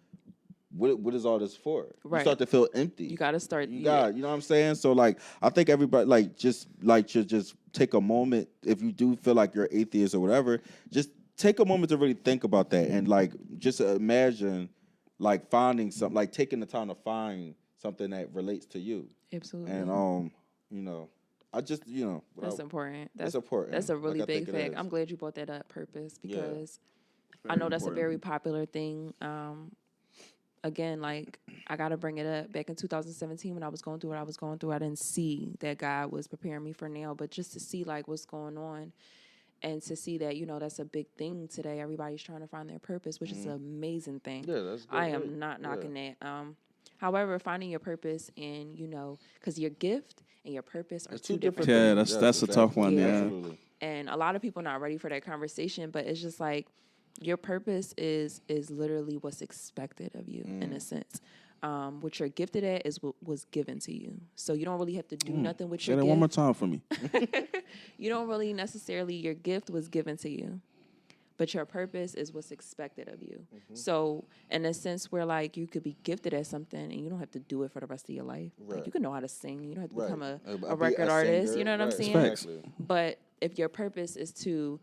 What is all this for? Right. You start to feel empty. You got to start. You know what I'm saying? So, like, I think everybody, like, should just take a moment. If you do feel like you're atheist or whatever, just take a moment to really think about that. And, like, just imagine, like, finding something, like, taking the time to find something that relates to you. Absolutely. And, you know, I just, you know. That's important. That's important. That's a really big fact. I'm glad you brought that up, purpose, because I know that's a very popular thing. Again, like, I got to bring it up. Back in 2017, when I was going through what I was going through, I didn't see that God was preparing me for now. But just to see, like, what's going on, and to see that, you know, that's a big thing today. Everybody's trying to find their purpose, which is an amazing thing. Yeah, that's good. I am not knocking that. However, finding your purpose, and, you know, because your gift and your purpose are two different things. Yeah, that's a tough one. Yeah. Absolutely. And a lot of people not ready for that conversation, but it's just like, your purpose is literally what's expected of you, in a sense. What you're gifted at is what was given to you. So you don't really have to do nothing with your gift. Say that one more time for me. You don't really necessarily, your gift was given to you, but your purpose is what's expected of you. So in a sense where, like, you could be gifted at something and you don't have to do it for the rest of your life. Like, you can know how to sing. You don't have to become a record artist. Singer. You know what I'm saying? Exactly. But if your purpose is to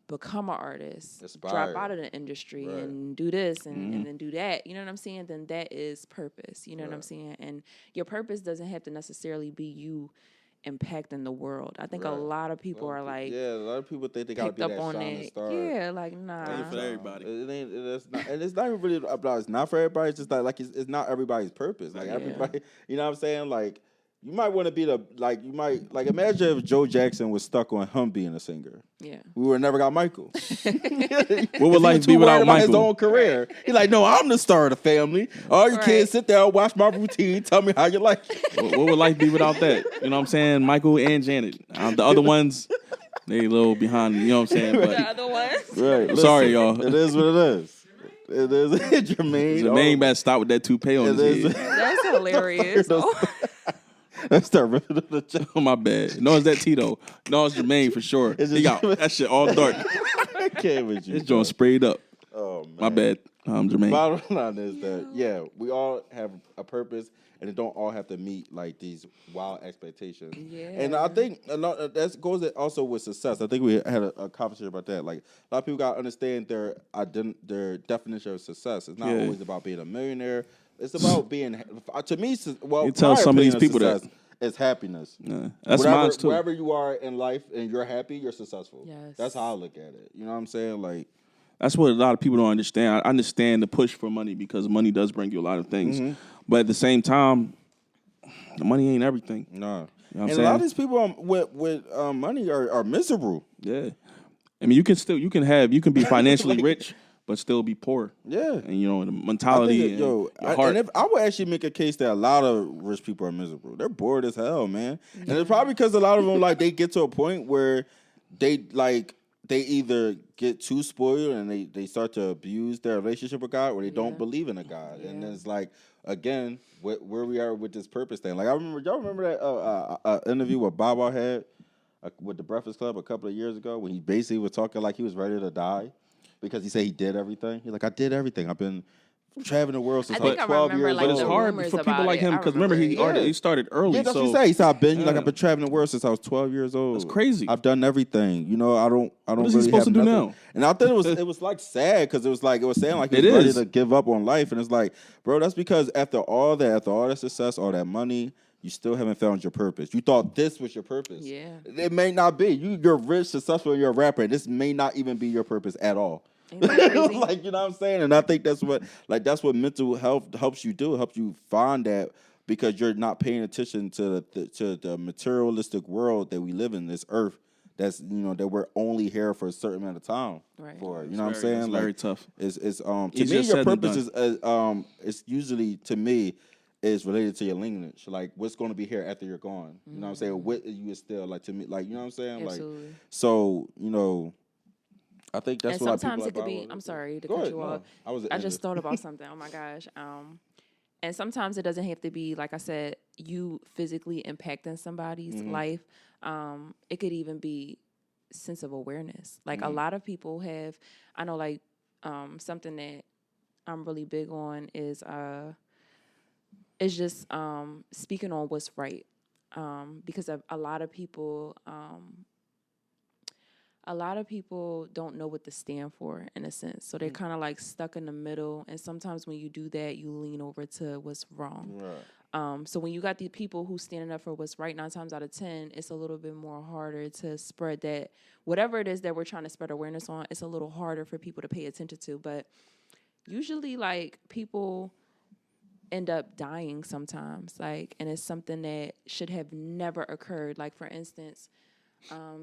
become an artist, drop out of the industry and do this and then do that, you know what I'm saying? Then that is purpose. You know what I'm saying? And your purpose doesn't have to necessarily be you impacting the world. I think a lot of people are like, a lot of people think they gotta be that shining star. Yeah, like, nah. It ain't for everybody. It ain't. It's not, and it's not even really about. It's not for everybody. It's just like it's not everybody's purpose. Like, everybody, you know what I'm saying? Like, you might want to be imagine if Joe Jackson was stuck on him being a singer. Yeah. We would have never got Michael. What would life be without Michael? His own career. He's like, no, I'm the star of the family. All you kids sit there, watch my routine, tell me how you like it. What would life be without that? You know what I'm saying? Michael and Janet. The other ones, they a little behind, you know what I'm saying? But, The other ones? Right. I'm sorry, y'all. It is what it is. It is. Jermaine better stop with that toupee on his head. That's hilarious. Let's start ripping up the joke. Oh, my bad. No, it's that Tito. No, it's Jermaine for sure. He got that shit all dark. I can't with you. This joint sprayed up. Oh, man. My bad, Jermaine. Bottom line is that, we all have a purpose, and it don't all have to meet, like, these wild expectations. Yeah. And I think a lot that goes also with success. I think we had a conversation about that. Like, a lot of people got to understand their definition of success. It's not always about being a millionaire. It's about being, to me, well, you tell some of these people that it's happiness. Yeah, that's mine too. Wherever you are in life and you're happy, you're successful. Yes. That's how I look at it. You know what I'm saying? Like, That's what a lot of people don't understand. I understand the push for money because money does bring you a lot of things. Mm-hmm. But at the same time, the money ain't everything. No. You know and a lot of these people with money are miserable. Yeah. I mean, you can be financially rich, but still be poor. Yeah. And, you know, the mentality I would actually make a case that a lot of rich people are miserable. They're bored as hell, man. And it's probably because a lot of them, like, they get to a point where they either get too spoiled and they start to abuse their relationship with God, or they don't believe in a God. Yeah. And it's like, again, where we are with this purpose thing. Like, y'all remember that interview what Baba had with the Breakfast Club a couple of years ago, when he basically was talking like he was ready to die because he said he did everything. He's like, I did everything. I've been traveling the world since like 12 years old. But it's hard for people like him because remember he started early. Yeah, that's what he said. He said, I've been traveling the world since I was 12 years old. That's crazy. I've done everything. You know, I don't what is really he supposed have to do nothing. now? And I thought it was like sad because it was saying like he was ready to give up on life. And it's like, bro, that's because after all that success, all that money, you still haven't found your purpose. You thought this was your purpose. Yeah. It may not be. You're rich, successful, you're a rapper, and this may not even be your purpose at all. Like, you know what I'm saying? And I think that's what mental health helps you do. It helps you find that, because you're not paying attention to the materialistic world that we live in, this earth. That's, you know, that we're only here for a certain amount of time. Right. For, you know what I'm saying? It's like, very tough. It's to me, your purpose is it's usually, to me, is related to your lineage. Like, what's going to be here after you're gone. You know what I'm saying? What you still, like, to me, like, you know what I'm saying? Absolutely. Like, so, you know, I think that's what sometimes it could be. I'm sorry to cut ahead, you off. I just thought about something. Oh my gosh. And sometimes it doesn't have to be, like I said, you physically impacting somebody's life. It could even be sense of awareness. Like a lot of people have. I know, like something that I'm really big on is just speaking on what's right, because a lot of people. A lot of people don't know what to stand for, in a sense. So they're kind of like stuck in the middle. And sometimes when you do that, you lean over to what's wrong. Right. So when you got these people who standing up for what's right, 9 times out of 10, it's a little bit more harder to spread that. Whatever it is that we're trying to spread awareness on, it's a little harder for people to pay attention to. But usually, like, people end up dying sometimes. Like, and it's something that should have never occurred. Like, for instance,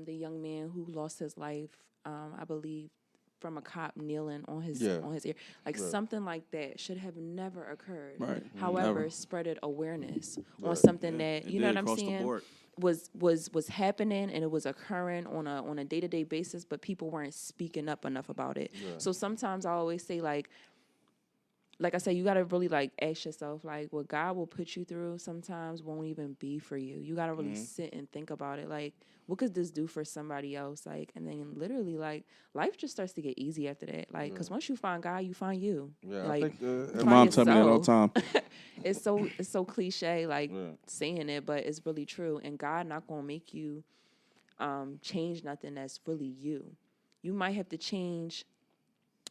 the young man who lost his life, I believe, from a cop kneeling on his ear, like something like that should have never occurred. Right. However, spreaded awareness on something that, you know what I'm saying, was happening, and it was occurring on a day-to-day basis, but people weren't speaking up enough about it. Yeah. So sometimes I always say, like I said, you got to really, like, ask yourself, like, what God will put you through sometimes won't even be for you. You got to really sit and think about it. Like, what could this do for somebody else? Like, and then literally, like, life just starts to get easy after that. Like, because once you find God, you find you. Yeah, like, I think my mom tells me that all the time. It's so cliche, like, saying it, but it's really true. And God not going to make you change nothing that's really you. You might have to change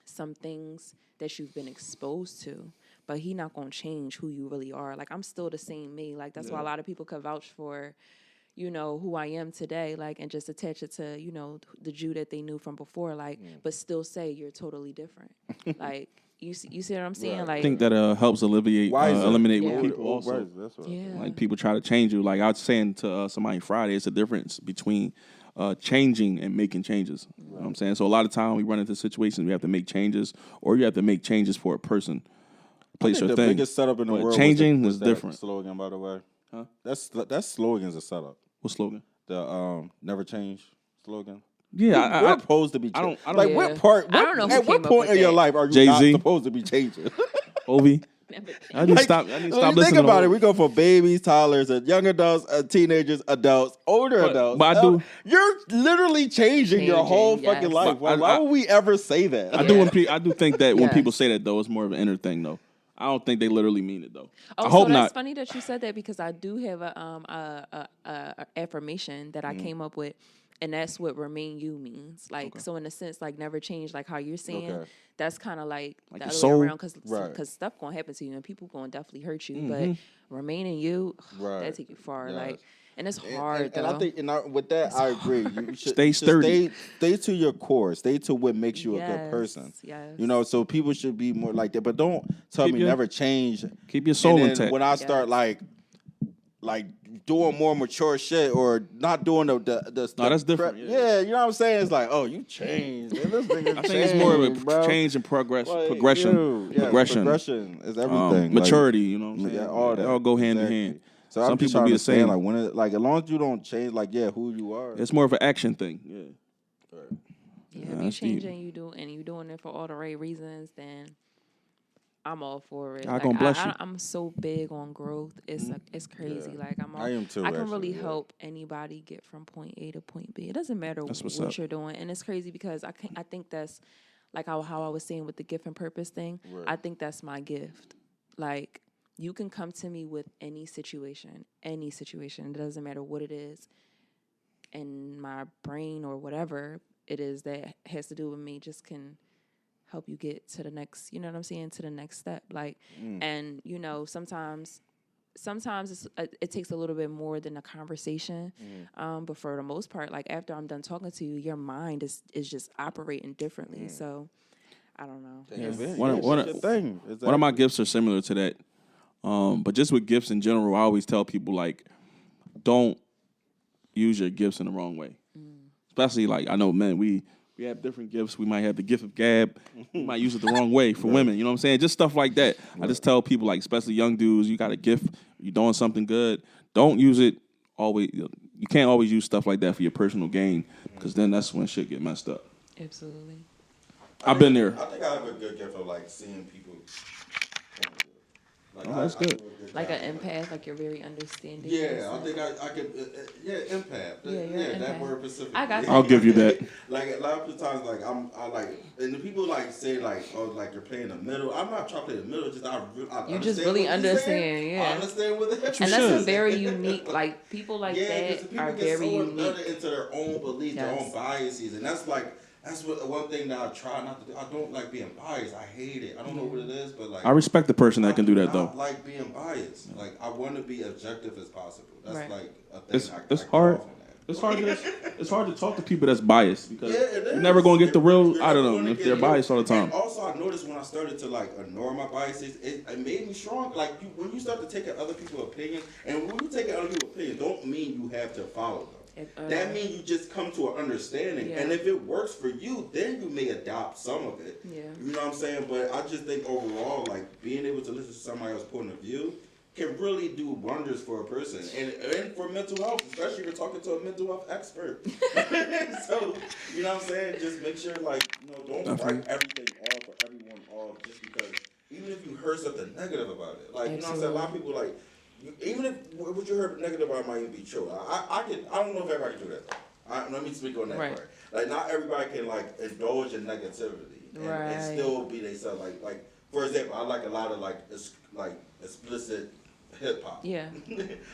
some things that you've been exposed to, but he not gonna change who you really are. Like, I'm still the same me. Like, that's why a lot of people could vouch for, you know, who I am today, like, and just attach it to, you know, the Jew that they knew from before, like, but still say you're totally different. Like, you see what I'm saying? Like, I think that helps eliminate what people also. Like, people try to change you. Like, I was saying to somebody Friday, it's a difference between changing and making changes. You know what I'm saying? So a lot of time we run into situations we have to make changes, or you have to make changes for a person, place, or thing. The biggest setup in the world changing is different. Slogan, by the way. Huh? That slogan's a setup. What slogan? The never change slogan. Yeah, we're supposed to be changing. I don't like, what part? I don't know. At what point in your life are you Jay-Z? not supposed to be changing? Ovi. I need to stop listening. Think about it. We go for babies, toddlers, young adults, teenagers, adults, older adults. But I do. You're literally changing your whole fucking life. Why would we ever say that? I do think that when people say that, though, it's more of an inner thing, though. I don't think they literally mean it, though. I hope not. It's funny that you said that, because I do have a affirmation that I came up with. And that's what remain you means. Like, so in a sense, like, never change, like how you're saying, that's kind of like the other way around, because stuff going to happen to you and people going to definitely hurt you. But remaining you, that take you far. Yes. Like, And it's hard, and I think, with that, I agree. You should Stay sturdy. Stay to your core. Stay to what makes you a good person. Yes. You know, so people should be more like that. But don't tell me never change. Keep your soul and intact. When I start like doing more mature shit or not doing the that's different. Yeah, you know what I'm saying? It's like, oh, you changed. Man, this nigga I think it's more of a change and progression. Progression is everything. Maturity, you know what I'm saying? Yeah, all that. They all go hand in hand. So some people be the same. Like when as long as you don't change, who you are. It's more of an action thing. Yeah. Right. Yeah, if you changing, you doing it for all the right reasons, then I'm all for it. God gonna bless you. I'm so big on growth. It's crazy. Yeah. Like I am too. I can really help anybody get from point A to point B. It doesn't matter what you're doing, and it's crazy because I think that's like how I was saying with the gift and purpose thing. Right. I think that's my gift. Like you can come to me with any situation. It doesn't matter what it is, and my brain or whatever it is that has to do with me just can help you get to the next, you know what I'm saying, to the next step. Like, and you know, sometimes it takes a little bit more than a conversation. But for the most part, like after I'm done talking to you, your mind is just operating differently. So I don't know. Yeah. One of my gifts are similar to that. But just with gifts in general, I always tell people like, don't use your gifts in the wrong way. Especially like I know men, we have different gifts. We might have the gift of gab. We might use it the wrong way for women. You know what I'm saying? Just stuff like that. I just tell people, like, especially young dudes, you got a gift. You're doing something good. Don't use it always. You can't always use stuff like that for your personal gain because then that's when shit get messed up. Absolutely. I've been there. I think I have a good gift of like seeing people. Like, that's good. Like an empath, like you're very understanding. Yeah, I think I could. Empath. Yeah, that empath. word specifically. I got I'll give you that. Like a lot of the times, like I like, and the people like say like, oh, like you're playing the middle. I'm not trying to play the middle. Just you just really understand. Yeah, I understand what the and that's a very unique. Like people like that are very unique into their own beliefs, their own biases, and that's like. That's one thing that I try not to do. I don't like being biased. I hate it. I don't know what it is, but like I respect the person that can do that though. I like being biased. Like I want to be objective as possible. That's like a thing. It's hard. It's hard to talk to people that's biased because you're never gonna get the real out of them if they're biased all the time. And also, I noticed when I started to like ignore my biases, it made me strong. Like when you start to take other people's opinions, and when you take other people's opinions, don't mean you have to follow them. That means you just come to an understanding. And if it works for you, then you may adopt some of it. Yeah. You know what I'm saying? But I just think overall, like being able to listen to somebody else's point of view can really do wonders for a person. And for mental health, especially if you're talking to a mental health expert. So, you know what I'm saying? Just make sure, like, don't write everything off or everyone off just because, even if you heard something negative about it. Like, you know what I'm saying? A lot of people, like, even if what you heard negative about might even be true. I don't know if everybody can do that. Let me speak on that part. Like not everybody can like indulge in negativity and still be themselves. Like for example, I like a lot of like explicit hip hop. Yeah.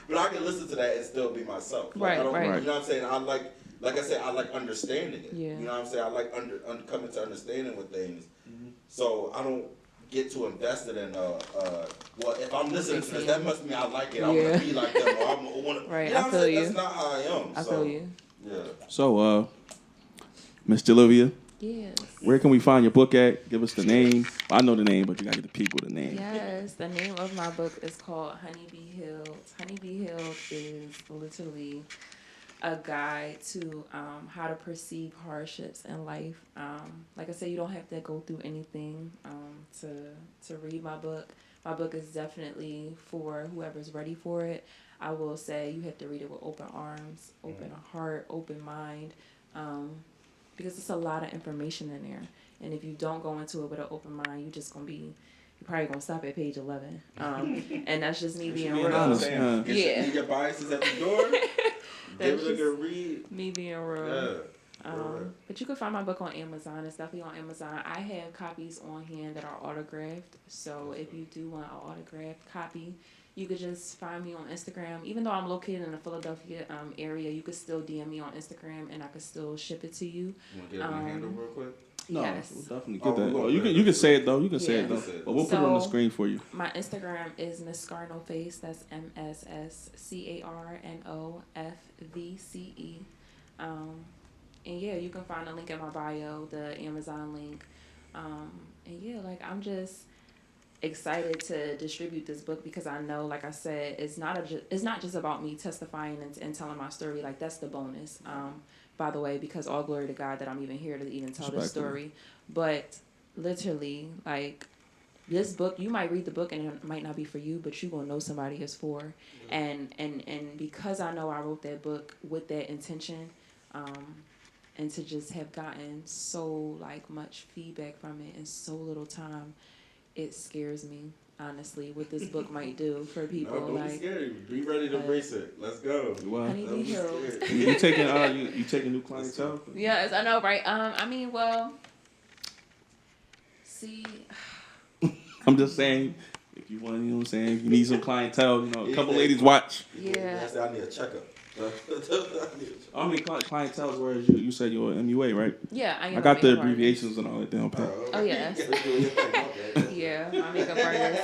But I can listen to that and still be myself. Like, You know what I'm saying? I like I said, I like understanding it. Yeah. You know what I'm saying? I like coming to understanding with things. Mm-hmm. So I don't get too invested in well, if I'm listening to this, that must mean I like it. I want to be like them, or I want to. Right, you know I feel you. That's not how I am. I feel you. Yeah. So, Miss Julivia. Yes. Where can we find your book at? Give us the name. Well, I know the name, but you gotta get the people the name. Yes, the name of my book is called Honeybee Healed. Honeybee Healed is literally a guide to how to perceive hardships in life. Like I said, you don't have to go through anything to read my book. My book is definitely for whoever's ready for it. I will say you have to read it with open arms, open heart, open mind, because it's a lot of information in there. And if you don't go into it with an open mind, you're probably gonna stop at page 11. And that's just me being real. Yeah. Your biases at the door. Give it a good read. Me being real. Yeah. But you can find my book on Amazon. It's definitely on Amazon. I have copies on hand that are autographed. So if you do want an autographed copy, you could just find me on Instagram. Even though I'm located in the Philadelphia area, you could still DM me on Instagram and I could still ship it to you. You want to get my handle real quick? No, Yes. we'll definitely get that. Oh, you can say it though. You can say it Yeah. though. But we'll put it on the screen for you. My Instagram is MissCarnoFace. That's MSSCarnofVCE. And yeah, you can find a link in my bio, the Amazon link. And yeah, like I'm just excited to distribute this book because I know, like I said, it's not just about me testifying and telling my story. Like that's the bonus. By the way, because all glory to God that I'm even here to even tell this story. But literally, like this book, you might read the book and it might not be for you, but you gonna know somebody it's for. And because I know I wrote that book with that intention, and to just have gotten so like much feedback from it in so little time, it scares me. Honestly, what this book might do for people. No, don't be scared. Be ready to embrace it. Let's go. Well, you taking new clientele? Yes, I know, right? I mean, well, see, I'm just saying, if you want, you know what I'm saying, if you need some clientele, you know, a couple ladies watch. Yeah. I need a checkup. I mean, clientele is where you said you're an MUA, right? Yeah, I am. I got the abbreviations and all that down pat. Oh yes. Yeah, my makeup artist.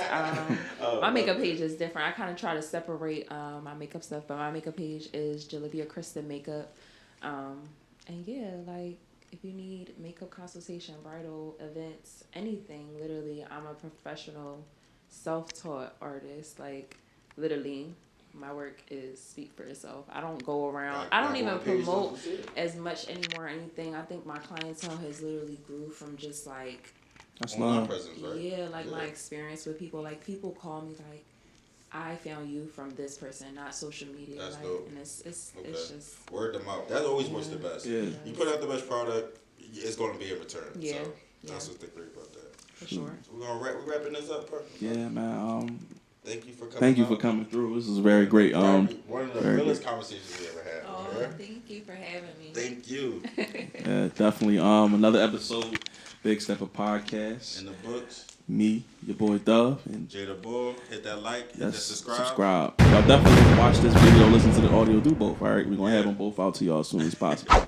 My makeup page is different. I kind of try to separate my makeup stuff, but my makeup page is Julivia Christa Makeup. And yeah, like if you need makeup consultation, bridal events, anything, literally, I'm a professional, self-taught artist. Like literally. My work is speak for itself. I don't go around. I don't even promote as much anymore or anything. I think my clientele has literally grew from just like that's my presence, right? Yeah, like my experience with people. Like people call me like, I found you from this person, not social media. That's like, dope. And it's just word of mouth. That always works the best. Yeah. You put out the best product, it's going to be in return. Yeah. So that's what's the great about that. For sure. So we're wrapping this up, bro. Yeah, man. Thank you for coming. Thank you for coming through. This is very great. One of the realest conversations we ever had. Oh, thank you for having me. Thank you. Yeah, definitely. Another episode, Big Steppa Podcast. In the books. Me, your boy Dove, and Jada Bull. Hit that like, hit that subscribe. Y'all definitely watch this video, listen to the audio, do both. All right, we're gonna have them both out to y'all as soon as possible.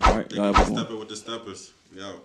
All right, y'all have a good one. Steppa with the Steppas. Yo.